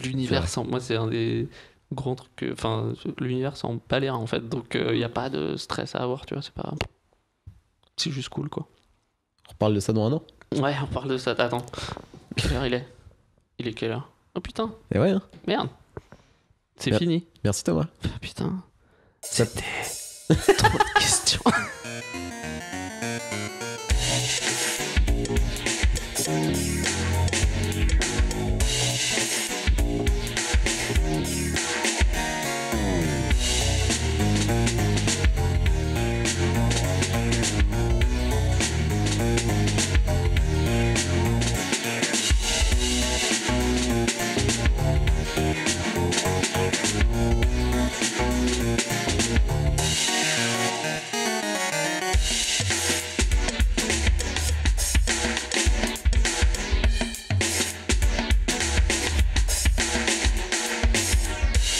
L'univers, moi, c'est un des grands trucs. L'univers semble pas l'air en fait, donc il y a pas de stress à avoir, tu vois. C'est juste cool, quoi. On reparle de ça dans un an. Ouais, on parle de ça. Attends. Quelle heure il est? Il est quelle heure? Oh putain. Et ouais, hein. Merde. C'est fini. Merci Thomas. Putain. C'était trop de questions.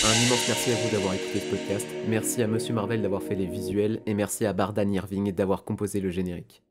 Un immense merci à vous d'avoir écouté ce podcast. Merci à Monsieur Marvel d'avoir fait les visuels et merci à Bardan Irving d'avoir composé le générique.